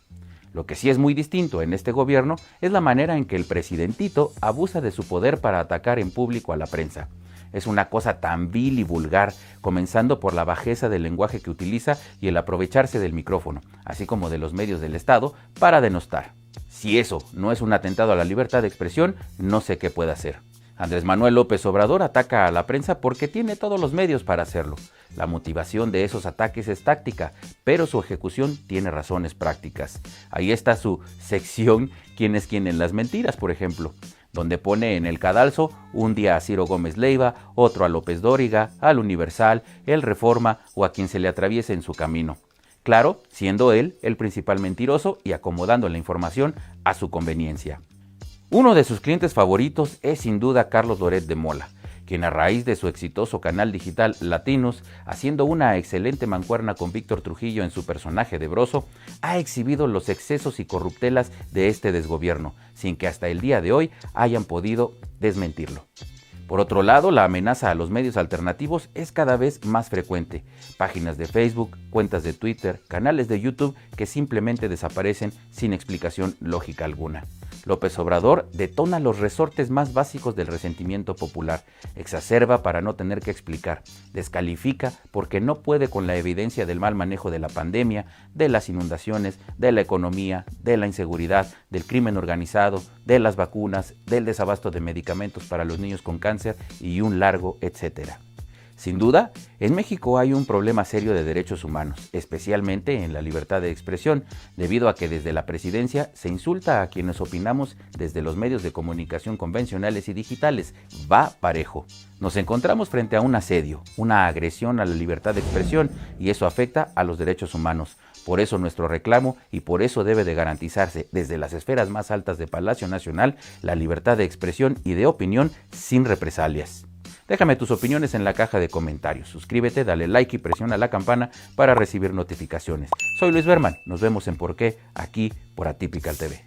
Speaker 7: Lo que sí es muy distinto en este gobierno es la manera en que el presidentito abusa de su poder para atacar en público a la prensa. Es una cosa tan vil y vulgar, comenzando por la bajeza del lenguaje que utiliza y el aprovecharse del micrófono, así como de los medios del Estado, para denostar. Si eso no es un atentado a la libertad de expresión, no sé qué puede hacer. Andrés Manuel López Obrador ataca a la prensa porque tiene todos los medios para hacerlo. La motivación de esos ataques es táctica, pero su ejecución tiene razones prácticas. Ahí está su sección ¿Quién es quién en las mentiras?, por ejemplo, donde pone en el cadalso un día a Ciro Gómez Leiva, otro a López Dóriga, al Universal, el Reforma o a quien se le atraviese en su camino. Claro, siendo él el principal mentiroso y acomodando la información a su conveniencia. Uno de sus clientes favoritos es sin duda Carlos Loret de Mola, quien a raíz de su exitoso canal digital Latinos, haciendo una excelente mancuerna con Víctor Trujillo en su personaje de Broso, ha exhibido los excesos y corruptelas de este desgobierno, sin que hasta el día de hoy hayan podido desmentirlo. Por otro lado, la amenaza a los medios alternativos es cada vez más frecuente. Páginas de Facebook, cuentas de Twitter, canales de YouTube que simplemente desaparecen sin explicación lógica alguna. López Obrador detona los resortes más básicos del resentimiento popular, exacerba para no tener que explicar, descalifica porque no puede con la evidencia del mal manejo de la pandemia, de las inundaciones, de la economía, de la inseguridad, del crimen organizado, de las vacunas, del desabasto de medicamentos para los niños con cáncer y un largo etcétera. Sin duda, en México hay un problema serio de derechos humanos, especialmente en la libertad de expresión, debido a que desde la presidencia se insulta a quienes opinamos desde los medios de comunicación convencionales y digitales. Va parejo. Nos encontramos frente a un asedio, una agresión a la libertad de expresión, y eso afecta a los derechos humanos. Por eso nuestro reclamo, y por eso debe de garantizarse desde las esferas más altas de Palacio Nacional, la libertad de expresión y de opinión sin represalias. Déjame tus opiniones en la caja de comentarios. Suscríbete, dale like y presiona la campana para recibir notificaciones. Soy Luis Berman. Nos vemos en Por qué, aquí por Atypical TV.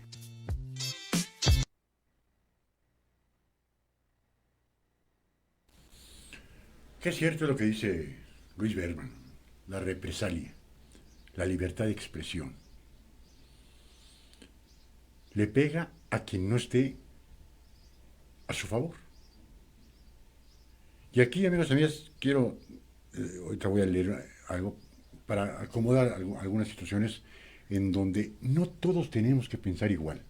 Speaker 2: Qué cierto es lo que dice Luis Berman. La represalia, la libertad de expresión. Le pega a quien no esté a su favor. Y aquí, amigos y amigas, quiero, ahorita voy a leer algo para acomodar algunas situaciones en donde no todos tenemos que pensar igual.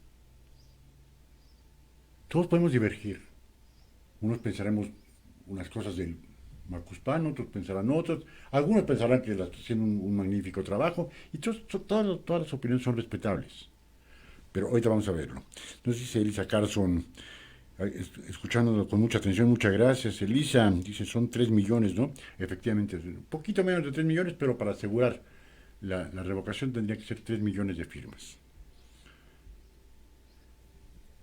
Speaker 2: Todos podemos divergir. Unos pensaremos unas cosas del Macuspano, otros pensarán otros, algunos pensarán que está haciendo un magnífico trabajo, y todas las opiniones son respetables. Pero ahorita vamos a verlo. Entonces dice Elisa Carson, escuchándolo con mucha atención, muchas gracias. Elisa dice, son 3 millones, ¿no? Efectivamente, un poquito menos de 3 millones, pero para asegurar la revocación tendría que ser 3 millones de firmas.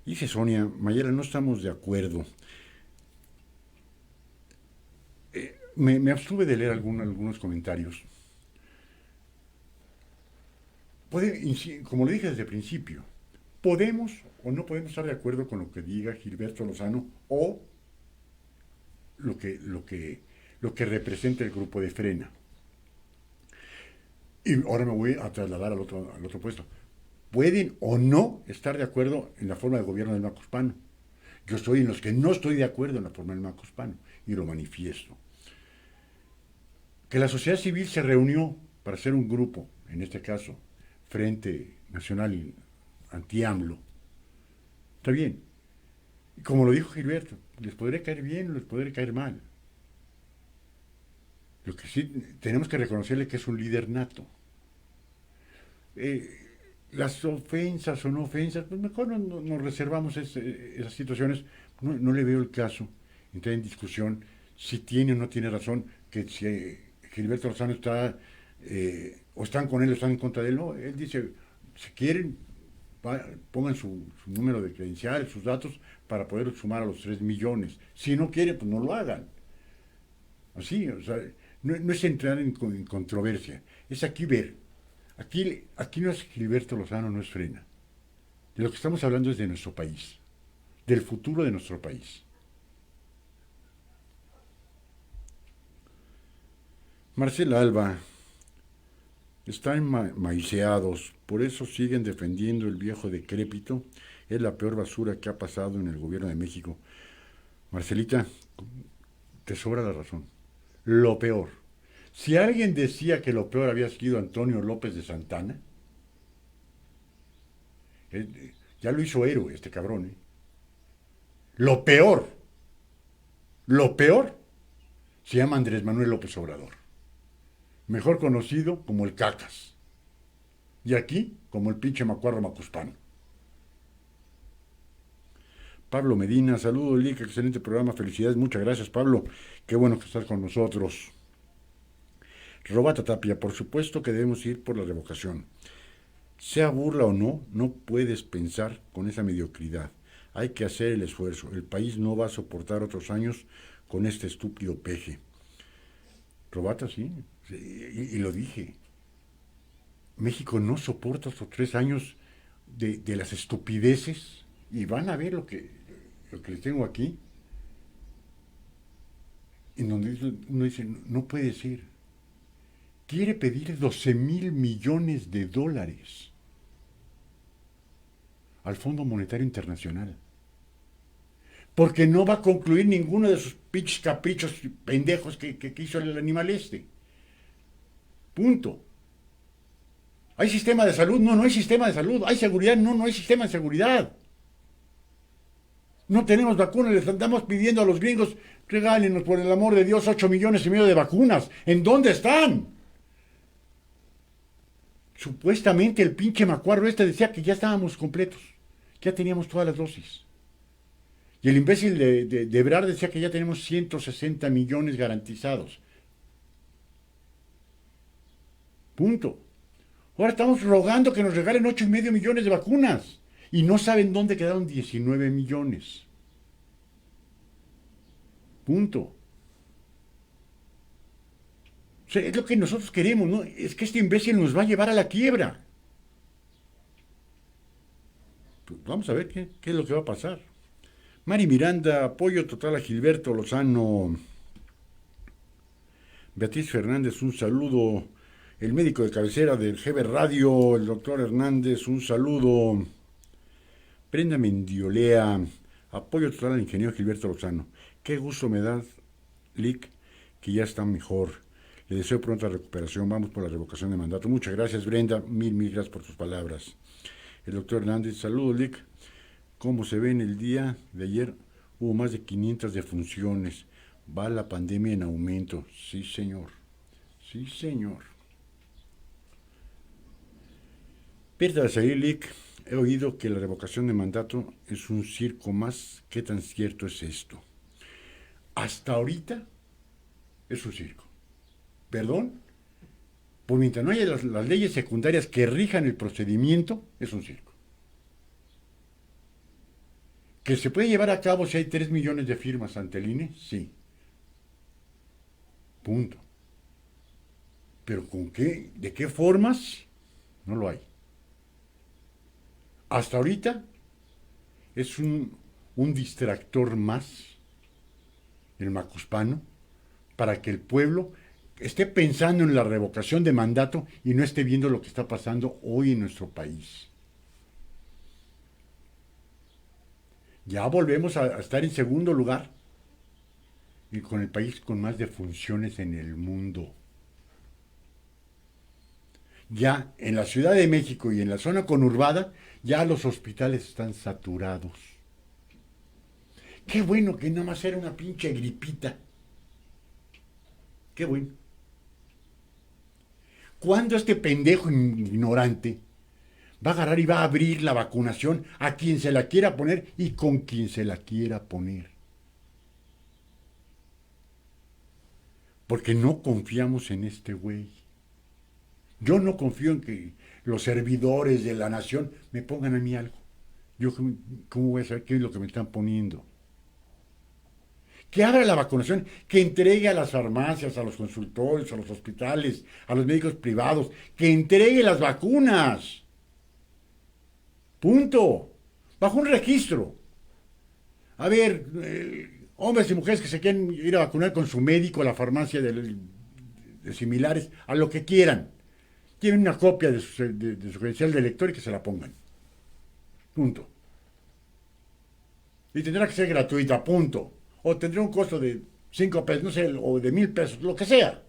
Speaker 2: Dice Sonia, Mayela, no estamos de acuerdo. Me abstuve de leer algunos comentarios. Como le dije desde el principio, podemos o no podemos estar de acuerdo con lo que diga Gilberto Lozano o lo que representa el grupo de Frena. Y ahora me voy a trasladar al otro puesto. Pueden o no estar de acuerdo en la forma de gobierno del Macuspano. Yo estoy en los que no estoy de acuerdo en la forma del Macuspano y lo manifiesto. Que la sociedad civil se reunió para hacer un grupo, en este caso, Frente Nacional Anti-AMLO. Está bien. Y como lo dijo Gilberto, les podré caer bien o les podré caer mal. Lo que sí tenemos que reconocerle que es un líder nato. Las ofensas o no ofensas, pues mejor nos reservamos esas situaciones. No le veo el caso entrar en discusión si tiene o no tiene razón, que si Gilberto Lozano está, o están con él o están en contra de él. No, él dice, si quieren, pongan su número de credenciales, sus datos, para poder sumar a los 3 millones. Si no quieren, pues no lo hagan. Así, o sea, no es entrar en controversia, es aquí ver. Aquí no es Gilberto Lozano, no es Frena. De lo que estamos hablando es de nuestro país, del futuro de nuestro país. Marcela Alba, están maiceados, por eso siguen defendiendo el viejo decrépito. Es la peor basura que ha pasado en el gobierno de México. Marcelita, te sobra la razón. Lo peor. Si alguien decía que lo peor había sido Antonio López de Santana, ya lo hizo héroe este cabrón. Lo peor se llama Andrés Manuel López Obrador, mejor conocido como el Cacas, y aquí como el pinche macuarro macuspano. Pablo Medina, saludos, Lick, excelente programa, felicidades, muchas gracias, Pablo, qué bueno que estás con nosotros. Robata Tapia, por supuesto que debemos ir por la revocación. Sea burla o no, no puedes pensar con esa mediocridad. Hay que hacer el esfuerzo. El país no va a soportar otros años con este estúpido peje. Robata, sí, y lo dije. México no soporta estos 3 años de las estupideces, y van a ver lo que les tengo aquí, en donde uno dice, no puede ser. Quiere pedir 12,000 millones de dólares al Fondo Monetario Internacional, porque no va a concluir ninguno de sus pinches caprichos pendejos que hizo el animal este. Punto. ¿Hay sistema de salud? No, no hay sistema de salud. ¿Hay seguridad? No, no hay sistema de seguridad. No tenemos vacunas, les andamos pidiendo a los gringos, regálenos por el amor de Dios 8,5 millones de vacunas. ¿En dónde están? Supuestamente el pinche macuarro este decía que ya estábamos completos, ya teníamos todas las dosis. Y el imbécil de Ebrard decía que ya tenemos 160 millones garantizados. Punto. Ahora estamos rogando que nos regalen 8,5 millones de vacunas. Y no saben dónde quedaron 19 millones. Punto. O sea, es lo que nosotros queremos, ¿no? Es que este imbécil nos va a llevar a la quiebra. Pues vamos a ver qué es lo que va a pasar. Mari Miranda, apoyo total a Gilberto Lozano. Beatriz Fernández, un saludo. El médico de cabecera del GB Radio, el doctor Hernández, un saludo. Brenda Mendiolea, apoyo total al ingeniero Gilberto Lozano. Qué gusto me da, Lick, que ya está mejor. Le deseo pronta recuperación. Vamos por la revocación de mandato. Muchas gracias, Brenda. Mil gracias por tus palabras. El doctor Hernández, saludos, Lick. ¿Cómo se ve en el día de ayer? Hubo más de 500 defunciones. Va la pandemia en aumento. Sí, señor. Sí, señor. Berta Lick. He oído que la revocación de mandato es un circo más. ¿Qué tan cierto es esto? Hasta ahorita es un circo. ¿Perdón? Por mientras no haya las leyes secundarias que rijan el procedimiento, es un circo. ¿Que se puede llevar a cabo si hay 3 millones de firmas ante el INE? Sí. Punto. ¿Pero con qué? ¿De qué formas? No lo hay. Hasta ahorita es un distractor más, el macuspano, para que el pueblo esté pensando en la revocación de mandato y no esté viendo lo que está pasando hoy en nuestro país. Ya volvemos a estar en segundo lugar y con el país con más defunciones en el mundo. Ya en la Ciudad de México y en la zona conurbada, ya los hospitales están saturados. Qué bueno que nada más era una pinche gripita. Qué bueno. ¿Cuándo este pendejo ignorante va a agarrar y va a abrir la vacunación a quien se la quiera poner y con quien se la quiera poner? Porque no confiamos en este güey. Yo no confío en que los servidores de la nación me pongan a mí algo. Yo, ¿cómo voy a saber qué es lo que me están poniendo? Que abra la vacunación, que entregue a las farmacias, a los consultorios, a los hospitales, a los médicos privados, que entregue las vacunas. Punto. Bajo un registro. A ver, hombres y mujeres que se quieren ir a vacunar con su médico a la farmacia de similares, a lo que quieran. Tienen una copia de su credencial de lector y que se la pongan. Punto. Y tendrá que ser gratuita, punto. O tendrá un costo de 5 pesos, no sé, o de 1,000 pesos, lo que sea.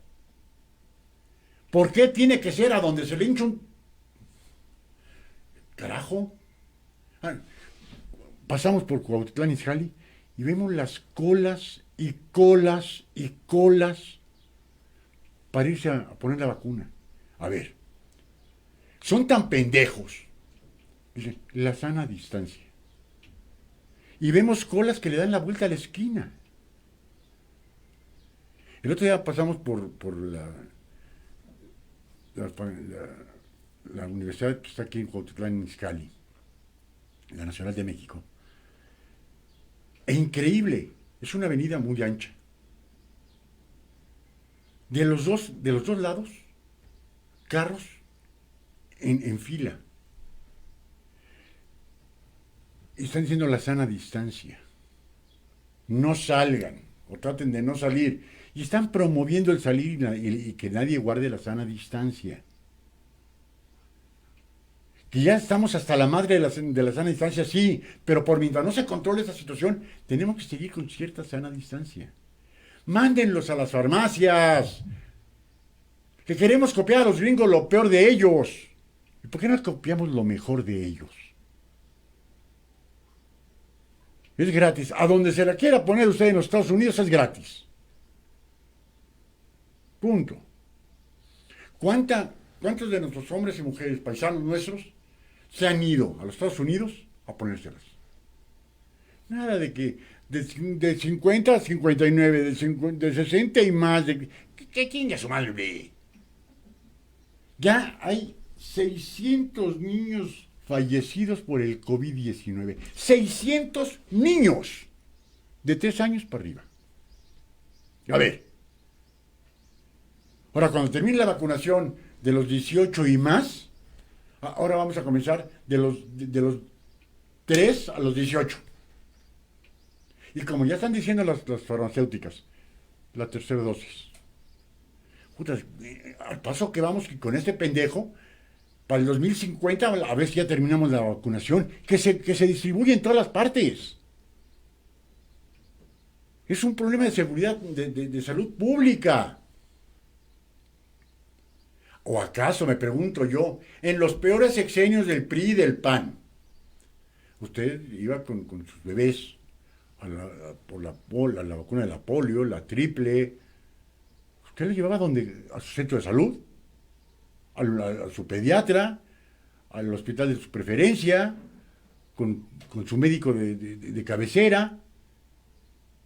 Speaker 2: ¿Por qué tiene que ser a donde se le hincha un... Carajo? Pasamos por Cuautitlán Izcalli y vemos las colas y colas y colas para irse a poner la vacuna. A ver, son tan pendejos. Dicen, la sana distancia. Y vemos colas que le dan la vuelta a la esquina. El otro día pasamos por la universidad que está aquí en Cuautitlán Izcalli, la Nacional de México. Es increíble, es una avenida muy ancha. De los dos lados, carros en fila. Y están diciendo la sana distancia. No salgan, o traten de no salir. Y están promoviendo el salir y que nadie guarde la sana distancia. Que ya estamos hasta la madre de la sana distancia, sí, pero por mientras no se controle esa situación, tenemos que seguir con cierta sana distancia. Mándenlos a las farmacias. Que queremos copiar a los gringos lo peor de ellos. ¿Y por qué no copiamos lo mejor de ellos? Es gratis. A donde se la quiera poner usted en los Estados Unidos es gratis. Punto. ¿Cuántos de nuestros hombres y mujeres, paisanos nuestros, se han ido a los Estados Unidos a ponérselas? Nada de que de 50 a 59, de 60 y más, ¿qué chinga su madre, ve? Ya hay 600 niños fallecidos por el COVID-19. 600 niños de 3 años para arriba. A ver. Ahora, cuando termine la vacunación de los 18 y más, ahora vamos a comenzar de los 3 a los 18. Y como ya están diciendo las farmacéuticas, la tercera dosis. Puta, al paso que vamos con este pendejo, para el 2050, a ver si ya terminamos la vacunación, que se distribuye en todas las partes. Es un problema de seguridad, de salud pública. ¿O acaso, me pregunto yo, en los peores sexenios del PRI y del PAN, usted iba con sus bebés por la vacuna de la polio, la triple, usted le llevaba a su centro de salud, a su pediatra, al hospital de su preferencia, con su médico de cabecera?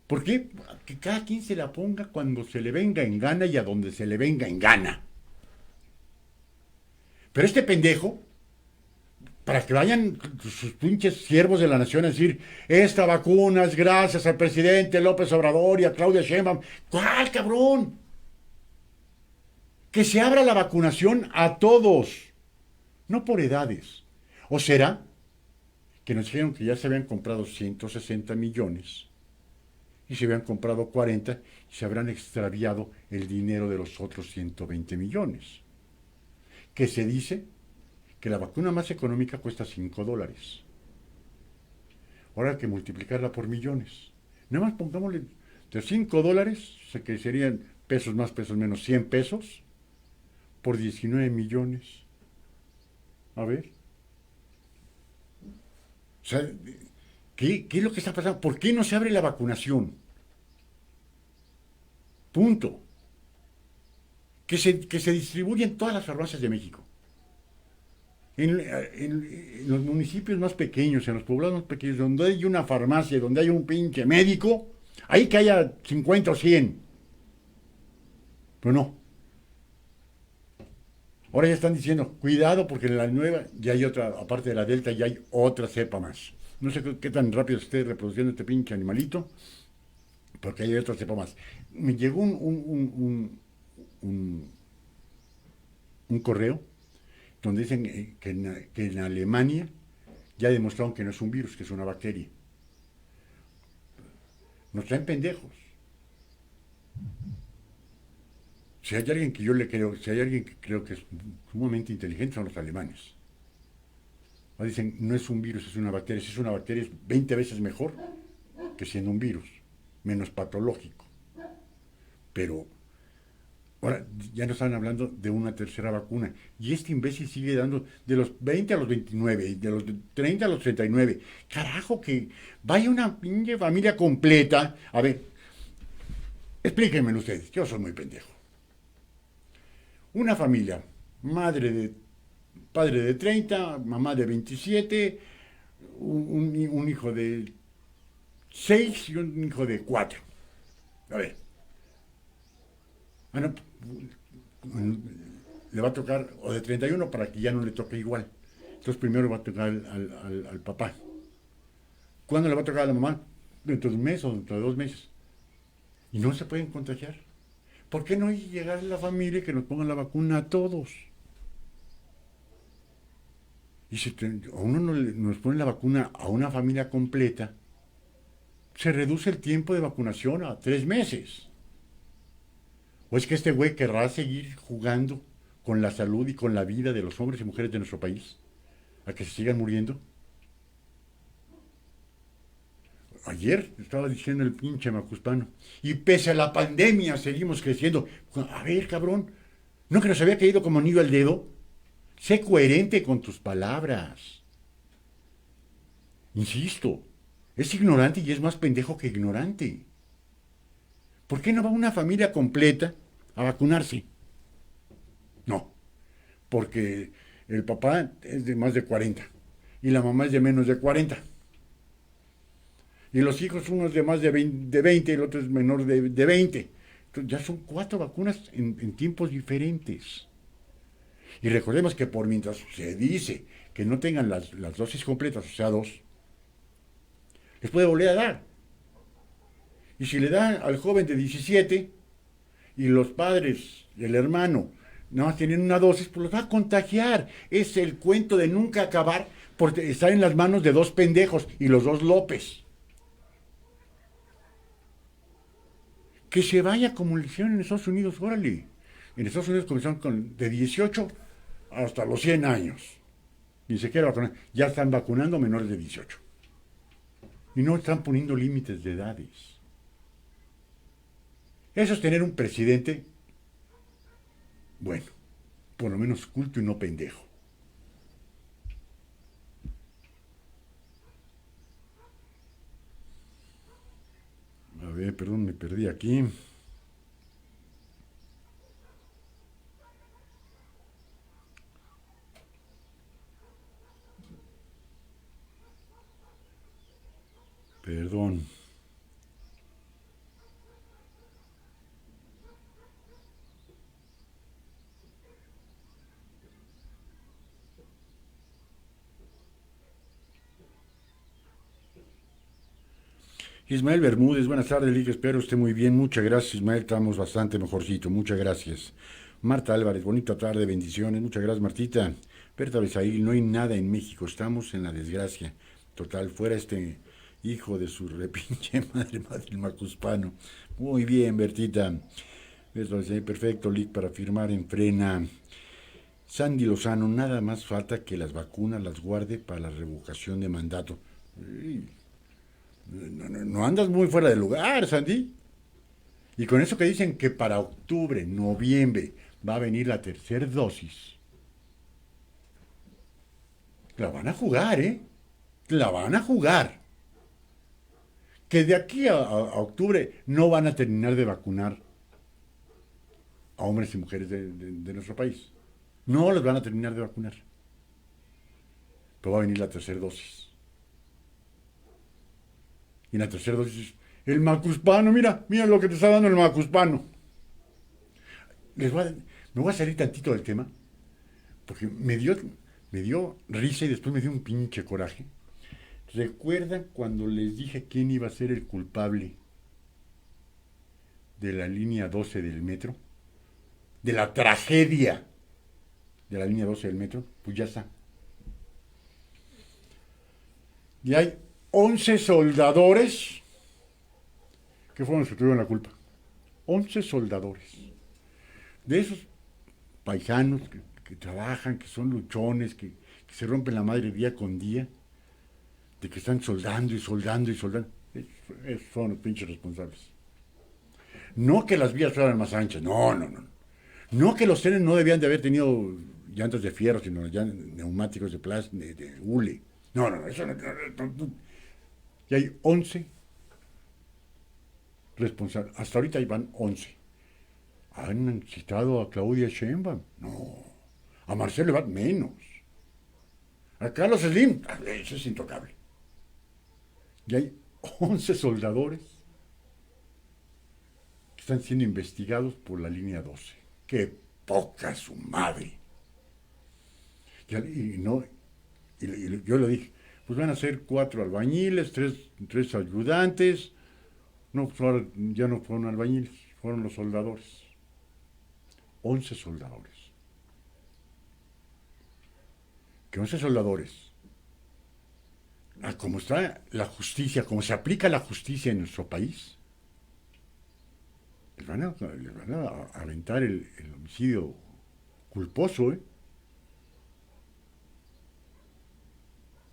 Speaker 2: ¿Por qué? Que cada quien se la ponga cuando se le venga en gana y a donde se le venga en gana. Pero este pendejo, para que vayan sus pinches siervos de la nación a decir, esta vacuna es gracias al presidente López Obrador y a Claudia Sheinbaum. ¿Cuál, cabrón? Que se abra la vacunación a todos, no por edades. ¿O será que nos dijeron que ya se habían comprado 160 millones y se habían comprado 40 y se habrán extraviado el dinero de los otros 120 millones? Que se dice que la vacuna más económica cuesta $5. Ahora hay que multiplicarla por millones. Nada más pongámosle de $5, que serían pesos más, pesos menos, 100 pesos, por 19 millones. A ver. O sea, ¿qué es lo que está pasando? ¿Por qué no se abre la vacunación? Punto. Que se distribuye en todas las farmacias de México. En los municipios más pequeños, en los poblados más pequeños, donde hay una farmacia, donde hay un pinche médico, ahí que haya 50 o 100. Pero no. Ahora ya están diciendo, cuidado porque en la nueva ya hay otra, aparte de la Delta, ya hay otra cepa más. No sé qué tan rápido se esté reproduciendo este pinche animalito, porque hay otra cepa más. Me llegó un correo donde dicen que en Alemania ya demostraron que no es un virus, que es una bacteria. Nos traen pendejos. Si hay alguien que yo le creo, si hay alguien que creo que es sumamente inteligente, son los alemanes. Dicen, no es un virus, es una bacteria. Si es una bacteria, es 20 veces mejor que siendo un virus, menos patológico. Pero ahora ya nos están hablando de una tercera vacuna. Y este imbécil sigue dando de los 20 a los 29, y de los 30 a los 39. Carajo, que vaya una pinche familia completa. A ver, explíquenmelo ustedes, yo soy muy pendejo. Una familia, padre de 30, mamá de 27, un hijo de 6 y un hijo de 4. A ver. Bueno, le va a tocar, o de 31 para que ya no le toque igual. Entonces primero le va a tocar al papá. ¿Cuándo le va a tocar a la mamá? Dentro de un mes o dentro de 2 meses. Y no se pueden contagiar. ¿Por qué no llegar a la familia y que nos pongan la vacuna a todos? Y si a uno nos pone la vacuna a una familia completa, se reduce el tiempo de vacunación a 3 meses. ¿O es que este güey querrá seguir jugando con la salud y con la vida de los hombres y mujeres de nuestro país? ¿A que se sigan muriendo? Ayer estaba diciendo el pinche Macuspano, y pese a la pandemia seguimos creciendo. A ver, cabrón, ¿no que nos había caído como anillo al dedo? Sé coherente con tus palabras. Insisto, Es ignorante y es más pendejo que ignorante. ¿Por qué no va una familia completa a vacunarse? No, porque el papá es de más de 40 y la mamá es de menos de 40. Y los hijos, uno es de más de 20 y el otro es menor de 20. Entonces, ya son 4 vacunas en tiempos diferentes. Y recordemos que por mientras se dice que no tengan las dosis completas, o sea, 2, les puede volver a dar. Y si le dan al joven de 17 y los padres, el hermano, nada más tienen una dosis, pues los va a contagiar. Es el cuento de nunca acabar porque está en las manos de 2 pendejos y los 2 López. Que se vaya como le hicieron en Estados Unidos, órale. En Estados Unidos comenzaron de 18 hasta los 100 años. Ni se quiere vacunar. Ya están vacunando menores de 18. Y no están poniendo límites de edades. Eso es tener un presidente, bueno, por lo menos culto y no pendejo. A ver, perdón, me perdí aquí. Perdón. Ismael Bermúdez, buenas tardes, Liga, espero esté muy bien. Muchas gracias, Ismael, estamos bastante mejorcito, muchas gracias. Marta Álvarez, bonita tarde, bendiciones, muchas gracias, Martita. Berta Besail, no hay nada en México, estamos en la desgracia. Total, fuera este hijo de su repinche madre el macuspano. Muy bien, Bertita. Berta Besail, perfecto, Lick, para firmar en frena. Sandy Lozano, nada más falta que las vacunas las guarde para la revocación de mandato. No andas muy fuera de lugar, Sandy. Y con eso que dicen que para octubre, noviembre, va a venir la tercera dosis. La van a jugar, ¿eh? La van a jugar. Que de aquí a octubre no van a terminar de vacunar a hombres y mujeres de nuestro país. No los van a terminar de vacunar. Pero va a venir la tercera dosis. Y en la tercera dosis, el macuspano, mira lo que te está dando el macuspano. Me voy a salir tantito del tema, porque me dio risa y después me dio un pinche coraje. ¿Recuerdan cuando les dije quién iba a ser el culpable de la línea 12 del metro? De la tragedia de la línea 12 del metro. Pues ya está. Y hay 11 soldadores que fueron los que tuvieron la culpa. 11 soldadores. De esos paisanos que trabajan, que son luchones, que se rompen la madre día con día, de que están soldando y soldando y soldando. Esos son los pinches responsables. No que las vías fueran más anchas, no. No que los trenes no debían de haber tenido llantas de fierro, sino ya neumáticos de plástico, de hule. No, eso no. Y hay 11 responsables. Hasta ahorita van 11. ¿Han citado a Claudia Sheinbaum? No. A Marcelo Ebrard menos. A Carlos Slim, eso es intocable. Y hay 11 soldadores que están siendo investigados por la línea 12. ¡Qué poca su madre! Y yo le dije, pues van a ser 4 albañiles, 3 ayudantes. No, pues ya no fueron albañiles, fueron los soldadores. 11 soldadores. Que 11 soldadores. Como está la justicia, como se aplica la justicia en nuestro país, les van a aventar el homicidio culposo, ¿eh?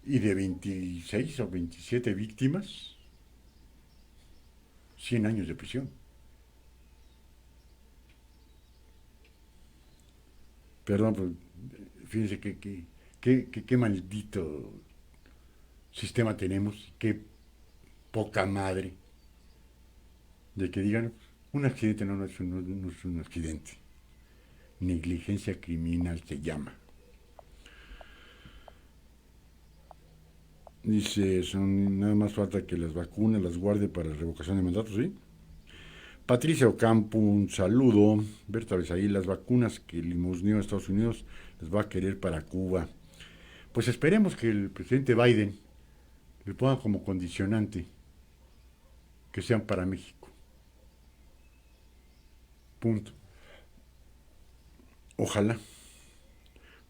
Speaker 2: Y de 26 o 27 víctimas, 100 años de prisión. Perdón, pero fíjense qué maldito sistema tenemos, qué poca madre, de que digan, un accidente no es un accidente. Negligencia criminal se llama. Dice, nada más falta que las vacunas las guarde para la revocación de mandato, ¿sí? Patricia Ocampo, un saludo. Berta Besaí, las vacunas que limosneó a Estados Unidos las va a querer para Cuba. Pues esperemos que el presidente Biden le ponga como condicionante que sean para México. Punto. Ojalá.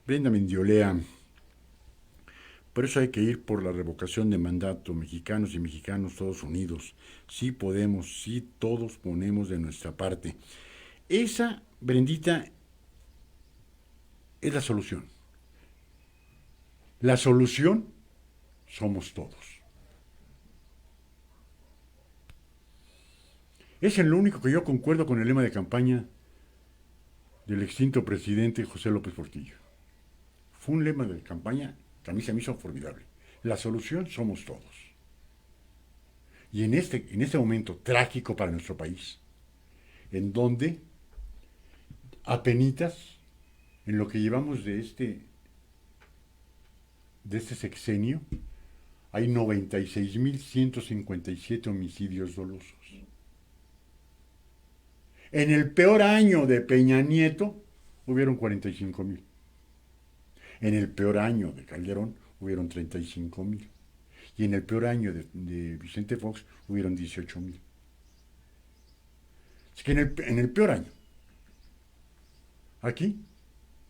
Speaker 2: Brenda Mendiolea. Por eso hay que ir por la revocación de mandato, mexicanos y mexicanos todos unidos. Sí podemos, sí todos ponemos de nuestra parte. Esa, Brendita, es la solución. La solución somos todos. Es en lo único que yo concuerdo con el lema de campaña del extinto presidente José López Portillo. Fue un lema de campaña que a mí se me hizo formidable. La solución somos todos. Y en este momento trágico para nuestro país, en donde apenitas, en lo que llevamos de este sexenio, hay 96.157 homicidios dolosos. En el peor año de Peña Nieto hubieron 45,000. En el peor año de Calderón hubieron 35,000. Y en el peor año de Vicente Fox hubieron 18,000. Así que en el peor año, aquí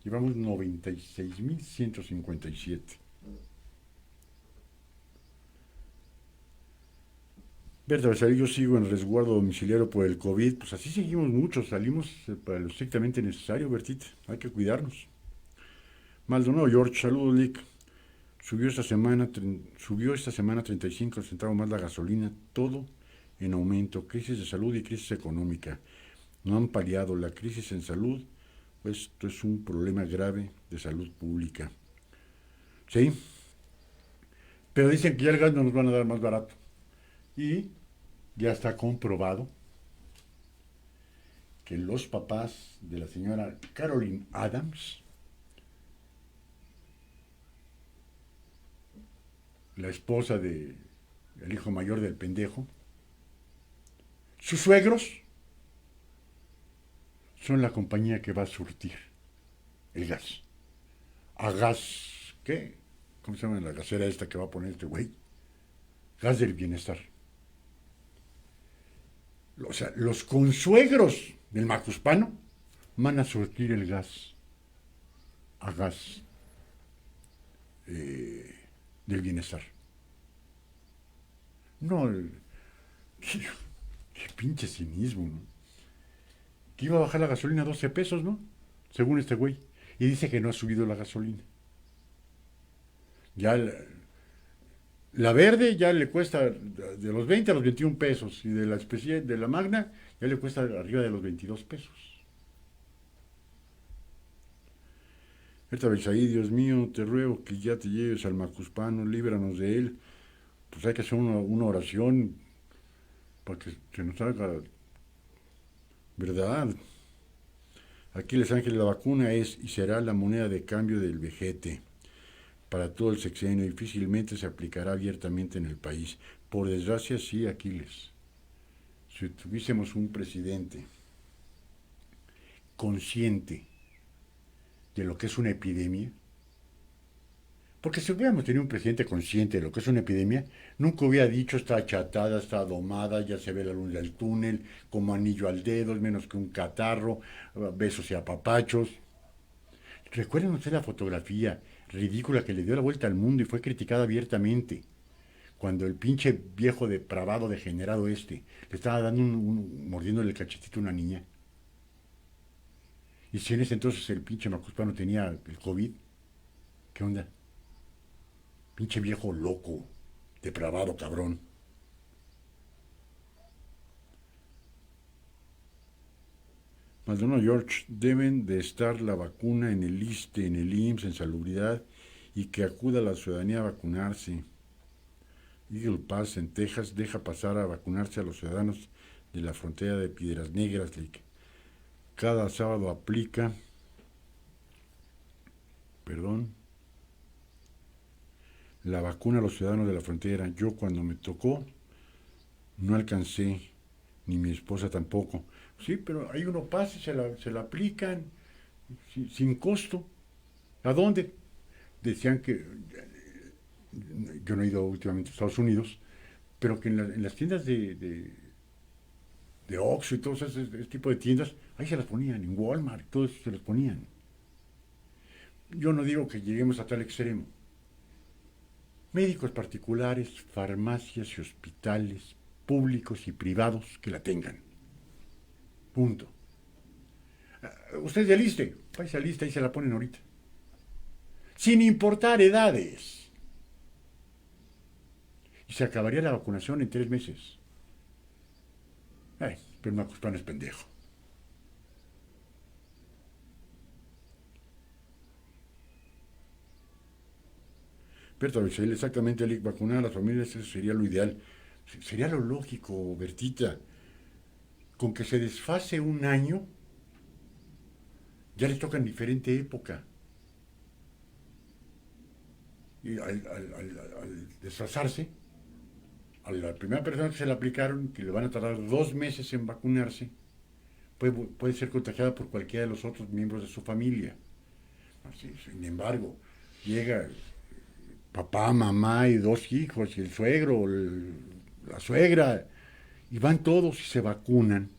Speaker 2: llevamos 96.157. Berta, yo sigo en resguardo domiciliario por el COVID. Pues así seguimos muchos, salimos para lo estrictamente necesario, Bertita. Hay que cuidarnos. Maldonado George, saludos, Lick. Subió esta semana 35 centavos más la gasolina, todo en aumento. Crisis de salud y crisis económica. No han paliado la crisis en salud, pues esto es un problema grave de salud pública. ¿Sí? Pero dicen que ya el gas no nos van a dar más barato. Y ya está comprobado que los papás de la señora Caroline Adams, la esposa del hijo mayor del pendejo, sus suegros son la compañía que va a surtir el gas. A gas, ¿qué? ¿Cómo se llama la gasera esta que va a poner este güey? Gas del Bienestar. O sea, los consuegros del macuspano van a surtir el gas a gas del Bienestar. No, qué pinche cinismo, ¿no? Que iba a bajar la gasolina a 12 pesos, ¿no? Según este güey. Y dice que no ha subido la gasolina. Ya la verde ya le cuesta de los 20 a los 21 pesos. Y de la especial, de la magna, ya le cuesta arriba de los 22 pesos. Esta vez ahí, Dios mío, te ruego que ya te lleves al macuspano, líbranos de él. Pues hay que hacer una oración para que se nos haga verdad. Aquí les Ángeles, la vacuna es y será la moneda de cambio del vejete para todo el sexenio. Difícilmente se aplicará abiertamente en el país. Por desgracia, sí, Aquiles. Si tuviésemos un presidente consciente de lo que es una epidemia, porque si hubiéramos tenido un presidente consciente de lo que es una epidemia, nunca hubiera dicho está achatada, está domada, ya se ve la luz del túnel, como anillo al dedo, es menos que un catarro, besos y apapachos. Recuerden ustedes la fotografía ridícula que le dio la vuelta al mundo y fue criticada abiertamente, cuando el pinche viejo depravado degenerado le estaba dando mordiéndole el cachetito a una niña. Y si en ese entonces el pinche macuspano tenía el COVID, ¿qué onda? Pinche viejo loco, depravado, cabrón. Maldonado George, deben de estar la vacuna en el ISSSTE, en el IMSS, en salubridad, y que acuda la ciudadanía a vacunarse. Eagle Pass, en Texas, deja pasar a vacunarse a los ciudadanos de la frontera de Piedras Negras. Cada sábado aplica, la vacuna a los ciudadanos de la frontera. Yo cuando me tocó no alcancé, ni mi esposa tampoco. Sí, pero ahí uno pasa y se la aplican sin costo. ¿A dónde? Decían que, yo no he ido últimamente a Estados Unidos, pero que en las tiendas de Oxxo y todo ese tipo de tiendas, ahí se las ponían, en Walmart, todo eso se las ponían. Yo no digo que lleguemos a tal extremo. Médicos particulares, farmacias y hospitales públicos y privados que la tengan. Punto. Ustedes ya liste, vais a lista y se la ponen ahorita. Sin importar edades. Y se acabaría la vacunación en 3 meses. Pero Macuspano es pendejo. Berta Becel, exactamente, vacunar a las familias, eso sería lo ideal. Sería lo lógico, Bertita. Con que se desfase un año, ya les toca en diferente época. Y al desfasarse, a la primera persona que se la aplicaron, que le van a tardar 2 meses en vacunarse, puede ser contagiada por cualquiera de los otros miembros de su familia. Así, sin embargo, llega papá, mamá y 2 hijos, y el suegro, la suegra, y van todos y se vacunan.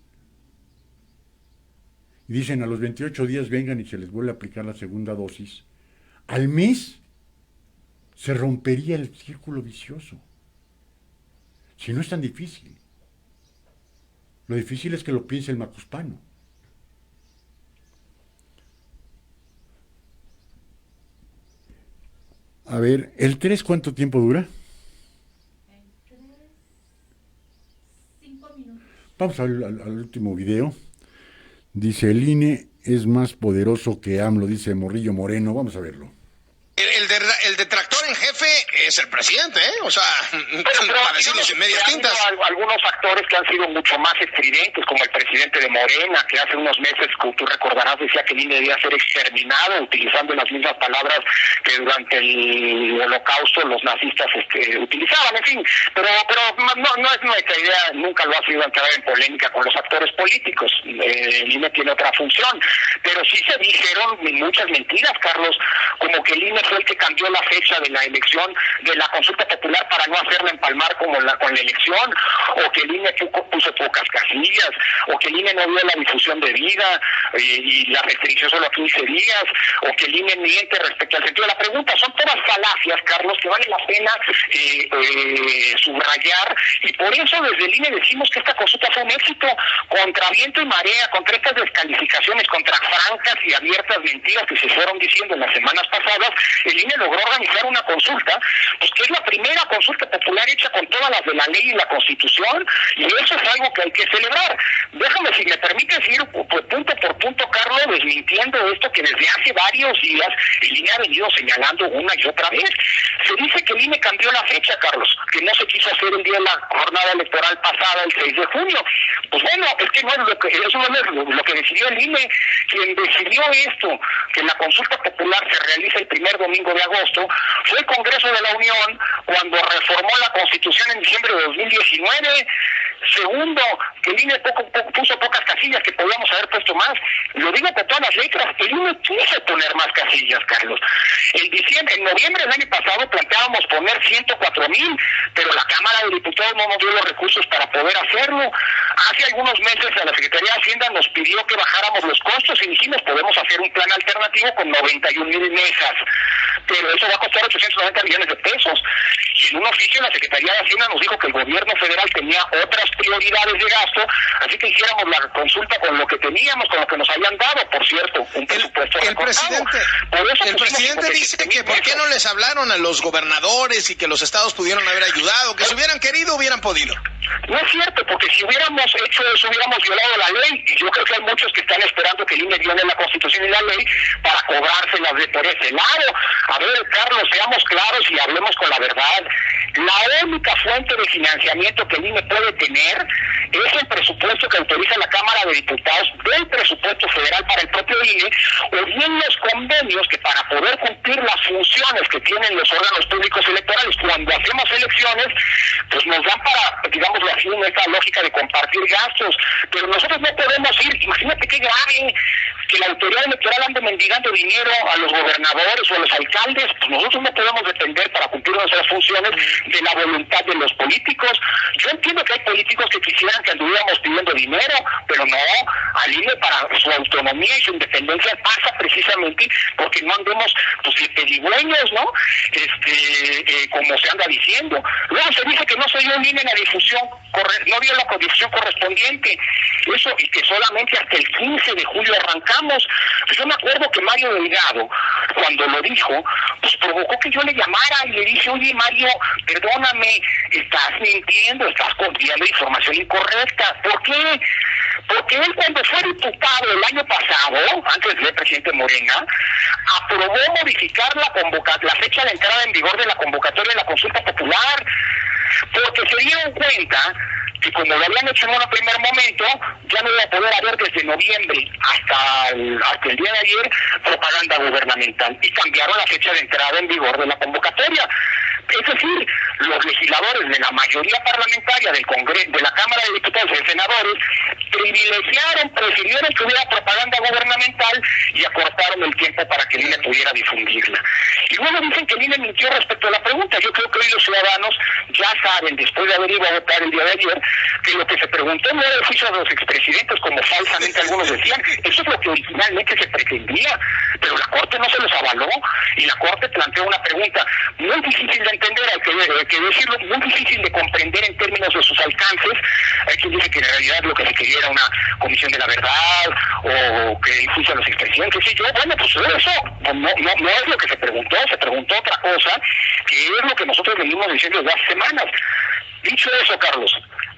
Speaker 2: Y dicen, a los 28 días vengan y se les vuelve a aplicar la segunda dosis. Al mes se rompería el círculo vicioso. Si no es tan difícil. Lo difícil es que lo piense el macuspano. A ver, ¿el 3 cuánto tiempo dura?
Speaker 1: 5 minutos.
Speaker 2: Vamos al último video. Dice, el INE es más poderoso que AMLO, dice Morrillo Moreno. Vamos a verlo.
Speaker 8: El detractor en jefe es el presidente, ¿eh? O sea, para decirlo sin medias tintas.
Speaker 9: Algunos actores que han sido mucho más estridentes, como el presidente de Morena, que hace unos meses, como tú recordarás, decía que el INE debía ser exterminado, utilizando las mismas palabras que durante el Holocausto los nazistas utilizaban, en fin. Pero no es nuestra idea, nunca lo ha sido entrar en polémica con los actores políticos. El INE tiene otra función. Pero sí se dijeron muchas mentiras, Carlos, como que el INE fue el que cambió la fecha de la elección, de la consulta popular, para no hacerla empalmar con la elección, o que el INE puso pocas casillas, o que el INE no dio la difusión debida y la restricción solo a 15 días, o que el INE miente respecto al sentido de la pregunta. Son todas falacias, Carlos, que vale la pena subrayar, y por eso desde el INE decimos que esta consulta fue un éxito, contra viento y marea, contra estas descalificaciones, contra francas y abiertas mentiras que se fueron diciendo en las semanas pasadas. El INE logró organizar una consulta, pues que es la primera consulta popular hecha con todas las de la ley y la Constitución, y eso es algo que hay que celebrar. Déjame, si me permites, ir pues, punto por punto, Carlos, desmintiendo esto que desde hace varios días el INE ha venido señalando una y otra vez. Se dice que el INE cambió la fecha, Carlos, que no se quiso hacer el día de la jornada electoral pasada, el 6 de junio. Pues bueno, es que no es eso no es lo que decidió el INE. Quien decidió esto, que la consulta popular se realiza el primer domingo de agosto, fue el Congreso de la Unión, cuando reformó la Constitución en diciembre de 2019. Segundo, que el INE puso pocas casillas, que podíamos haber puesto más. Lo digo con todas las letras, el INE quiso poner más casillas, Carlos. En noviembre del año pasado planteábamos poner 104,000, pero la Cámara de Diputados no nos dio los recursos para poder hacerlo. Hace algunos meses a la Secretaría de Hacienda nos pidió que bajáramos los costos y dijimos, podemos hacer un plan alternativo con 91,000 mesas, pero eso va a costar 890 millones de pesos. Y en un oficio la Secretaría de Hacienda nos dijo que el gobierno federal tenía otras prioridades de gasto, así que hiciéramos la consulta con lo que teníamos, con lo que nos habían dado, por cierto, un presupuesto recortado.
Speaker 8: El presidente dice que por qué no les hablaron a los gobernadores y que los estados pudieron haber ayudado, que si hubieran querido hubieran podido.
Speaker 9: No es cierto, porque si hubiéramos hecho eso, hubiéramos violado la ley, y yo creo que hay muchos que están esperando que el INE viole la Constitución y la ley para cobrárselas de por ese lado. A ver, Carlos, seamos claros y hablemos con la verdad. La única fuente de financiamiento que el INE puede tener es el presupuesto que autoriza la Cámara de Diputados del presupuesto federal para el propio INE, o bien los convenios que, para poder cumplir las funciones que tienen los órganos públicos electorales cuando hacemos elecciones, pues nos dan para, digámoslo así, en esta lógica de compartir gastos. Pero nosotros no podemos ir, imagínate qué grave que la autoridad electoral ande mendigando dinero a los gobernadores o a los alcaldes. Pues nosotros no podemos depender para cumplir nuestras funciones de la voluntad de los políticos. Yo entiendo que hay políticos que quisieran que anduviéramos pidiendo dinero, pero no, al INE para su autonomía y su independencia pasa precisamente porque no andemos pues de pedigüeños, ¿no? Como se anda diciendo. Luego se dice que no se dio un INE en la difusión, no dio la difusión correspondiente, eso, y que solamente hasta el 15 de julio arrancamos. Pues yo me acuerdo que Mario Delgado, cuando lo dijo, pues provocó que yo le llamara y le dije, oye Mario, perdóname, estás mintiendo, estás enviando información incorrecta. ¿Por qué? Porque él, cuando fue diputado el año pasado, antes de ser presidente Morena, aprobó modificar la fecha de entrada en vigor de la convocatoria de la consulta popular, porque se dieron cuenta que como lo habían hecho en un primer momento, ya no iba a poder haber desde noviembre hasta el día de ayer propaganda gubernamental, y cambiaron la fecha de entrada en vigor de la convocatoria. Es decir, los legisladores de la mayoría parlamentaria del Congreso, de la Cámara de Diputados y de Senadores, prefirieron que hubiera propaganda gubernamental y acortaron el tiempo para que el INE pudiera difundirla. Y luego dicen que el INE mintió respecto a la pregunta. Yo creo que hoy los ciudadanos ya saben, después de haber ido a votar el día de ayer, que lo que se preguntó no era el juicio de los expresidentes, como falsamente algunos decían. Eso es lo que originalmente se pretendía, pero la Corte no se los avaló, y la Corte planteó una pregunta muy difícil de entender, hay que decirlo, muy difícil de comprender en términos de sus alcances. Hay quien dice que en realidad lo que se quería era una comisión de la verdad, o que el juicio a los expresidentes, y yo, bueno, pues eso no es lo que se preguntó otra cosa, que es lo que nosotros venimos diciendo desde hace semanas. Dicho eso, Carlos,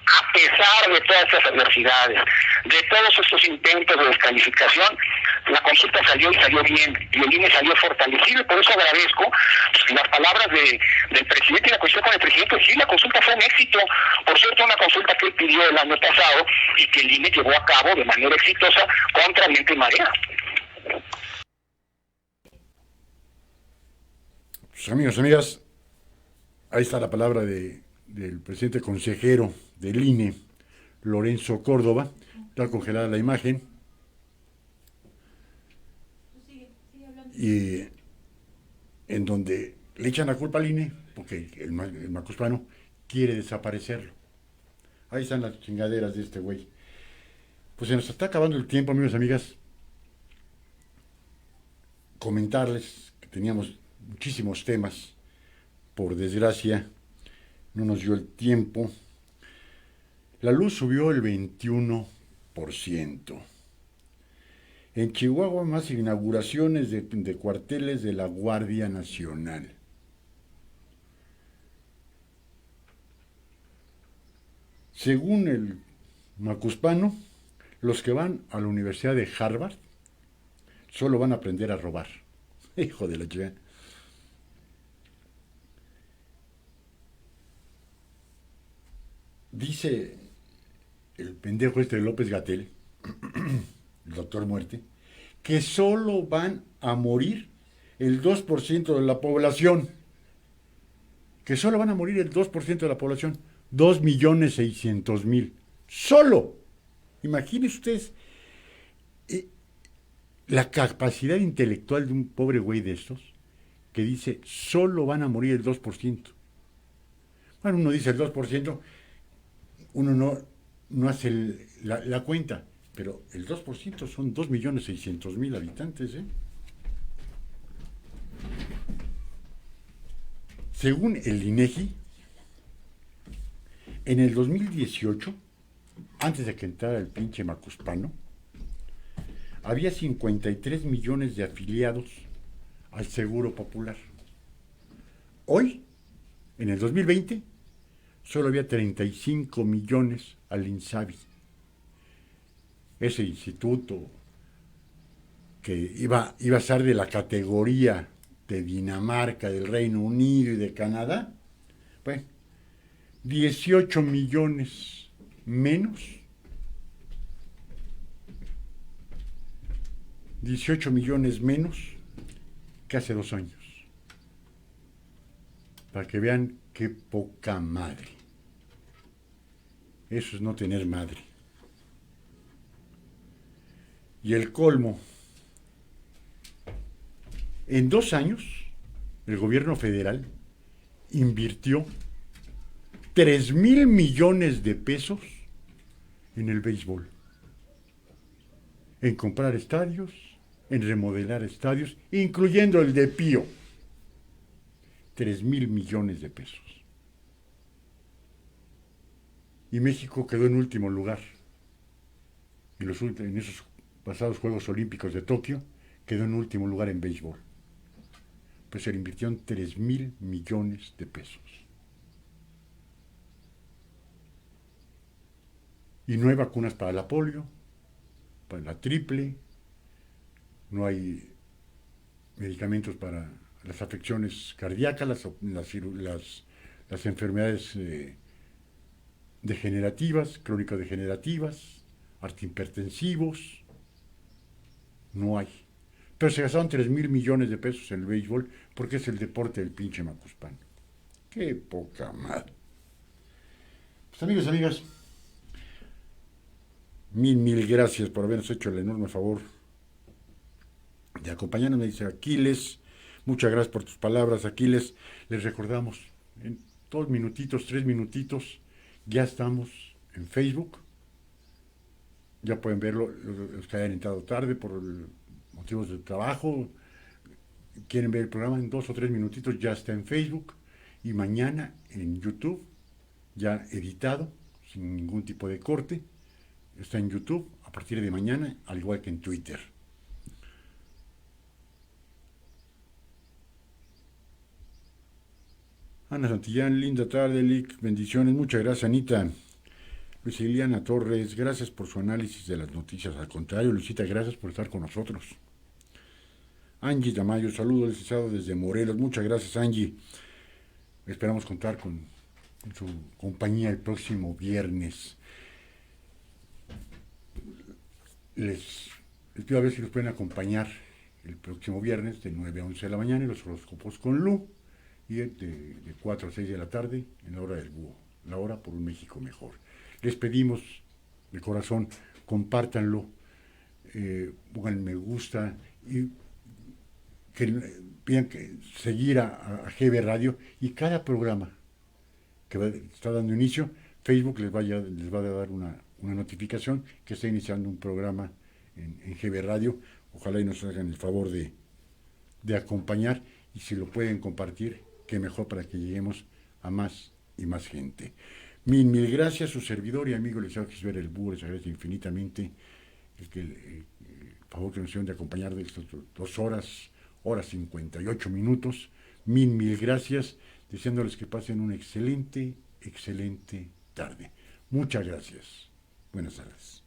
Speaker 9: a pesar de todas estas adversidades, de todos estos intentos de descalificación, la consulta salió y salió bien, y el INE salió fortalecido, y por eso agradezco las palabras del presidente y la cuestión con el presidente. Sí, la consulta fue un éxito, por cierto, una consulta que él pidió el año pasado y que el INE llevó a cabo de manera exitosa contra viento y marea.
Speaker 2: Pues amigos, amigas, ahí está la palabra del presidente consejero del INE, Lorenzo Córdoba. Está congelada la imagen. Y en donde le echan la culpa al INE, porque el macuspano quiere desaparecerlo. Ahí están las chingaderas de este güey. Pues se nos está acabando el tiempo, amigos y amigas. Comentarles que teníamos muchísimos temas. Por desgracia, no nos dio el tiempo. La luz subió el 21%. En Chihuahua, más inauguraciones de cuarteles de la Guardia Nacional. Según el macuspano, los que van a la Universidad de Harvard solo van a aprender a robar. Hijo de la chica. Dice el pendejo este de López-Gatell, el doctor Muerte, que solo van a morir el 2% de la población. Que solo van a morir el 2% de la población. 2.600.000. ¡Solo! Imagínense ustedes la capacidad intelectual de un pobre güey de estos que dice, solo van a morir el 2%. Bueno, uno dice el 2%, uno no hace la cuenta, pero el 2% son 2.600.000 habitantes, ¿eh? Según el INEGI, en el 2018, antes de que entrara el pinche macuspano, había 53 millones de afiliados al Seguro Popular. Hoy, en el 2020, solo había 35 millones al INSABI. Ese instituto que iba a ser de la categoría de Dinamarca, del Reino Unido y de Canadá, Bueno, 18 millones menos. 18 millones menos que hace 2 años. Para que vean qué poca madre. Eso es no tener madre. Y el colmo. En 2 años, el gobierno federal invirtió 3,000 millones de pesos en el béisbol. En comprar estadios, en remodelar estadios, incluyendo el de Pío. 3,000 millones de pesos. Y México quedó en último lugar. En esos pasados Juegos Olímpicos de Tokio, quedó en último lugar en béisbol. Pues se le invirtió en 3,000 millones de pesos. Y no hay vacunas para la polio, para la triple, no hay medicamentos para las afecciones cardíacas, las enfermedades degenerativas, crónico-degenerativas, antihipertensivos, no hay. Pero se gastaron 3,000 millones de pesos en el béisbol porque es el deporte del pinche Macuspano. ¡Qué poca madre! Pues amigos, amigas, mil gracias por habernos hecho el enorme favor de acompañarnos. Me dice Aquiles, muchas gracias por tus palabras, Aquiles. Les recordamos, en 2 minutitos, 3 minutitos, ya estamos en Facebook. Ya pueden verlo, los que hayan entrado tarde por motivos de trabajo, quieren ver el programa en 2 o 3 minutitos, ya está en Facebook. Y mañana en YouTube, ya editado, sin ningún tipo de corte. Está en YouTube a partir de mañana, al igual que en Twitter. Ana Santillán, linda tarde, Lic, bendiciones, muchas gracias, Anita. Luis Iliana Torres, gracias por su análisis de las noticias. Al contrario, Luisita, gracias por estar con nosotros. Angie Tamayo, saludos, licenciado desde Morelos, muchas gracias, Angie. Esperamos contar con su compañía el próximo viernes. Les pido a ver si nos pueden acompañar el próximo viernes de 9 a 11 de la mañana en los horóscopos con Lu y de 4 a 6 de la tarde en la hora del búho, la hora por un México mejor. Les pedimos de corazón, compártanlo, pongan me gusta y que pidan que seguir a GB Radio y cada programa que está dando inicio, Facebook les va a dar una notificación que está iniciando un programa en GB Radio. Ojalá y nos hagan el favor de acompañar y si lo pueden compartir, qué mejor para que lleguemos a más y más gente. Mil gracias, su servidor y amigo Eliseo Gisbert el Búho, les agradezco infinitamente el favor que nos hicieron de acompañar de estas 2 horas 58 minutos. Mil gracias, deseándoles que pasen una excelente tarde. Muchas gracias. Buenas tardes.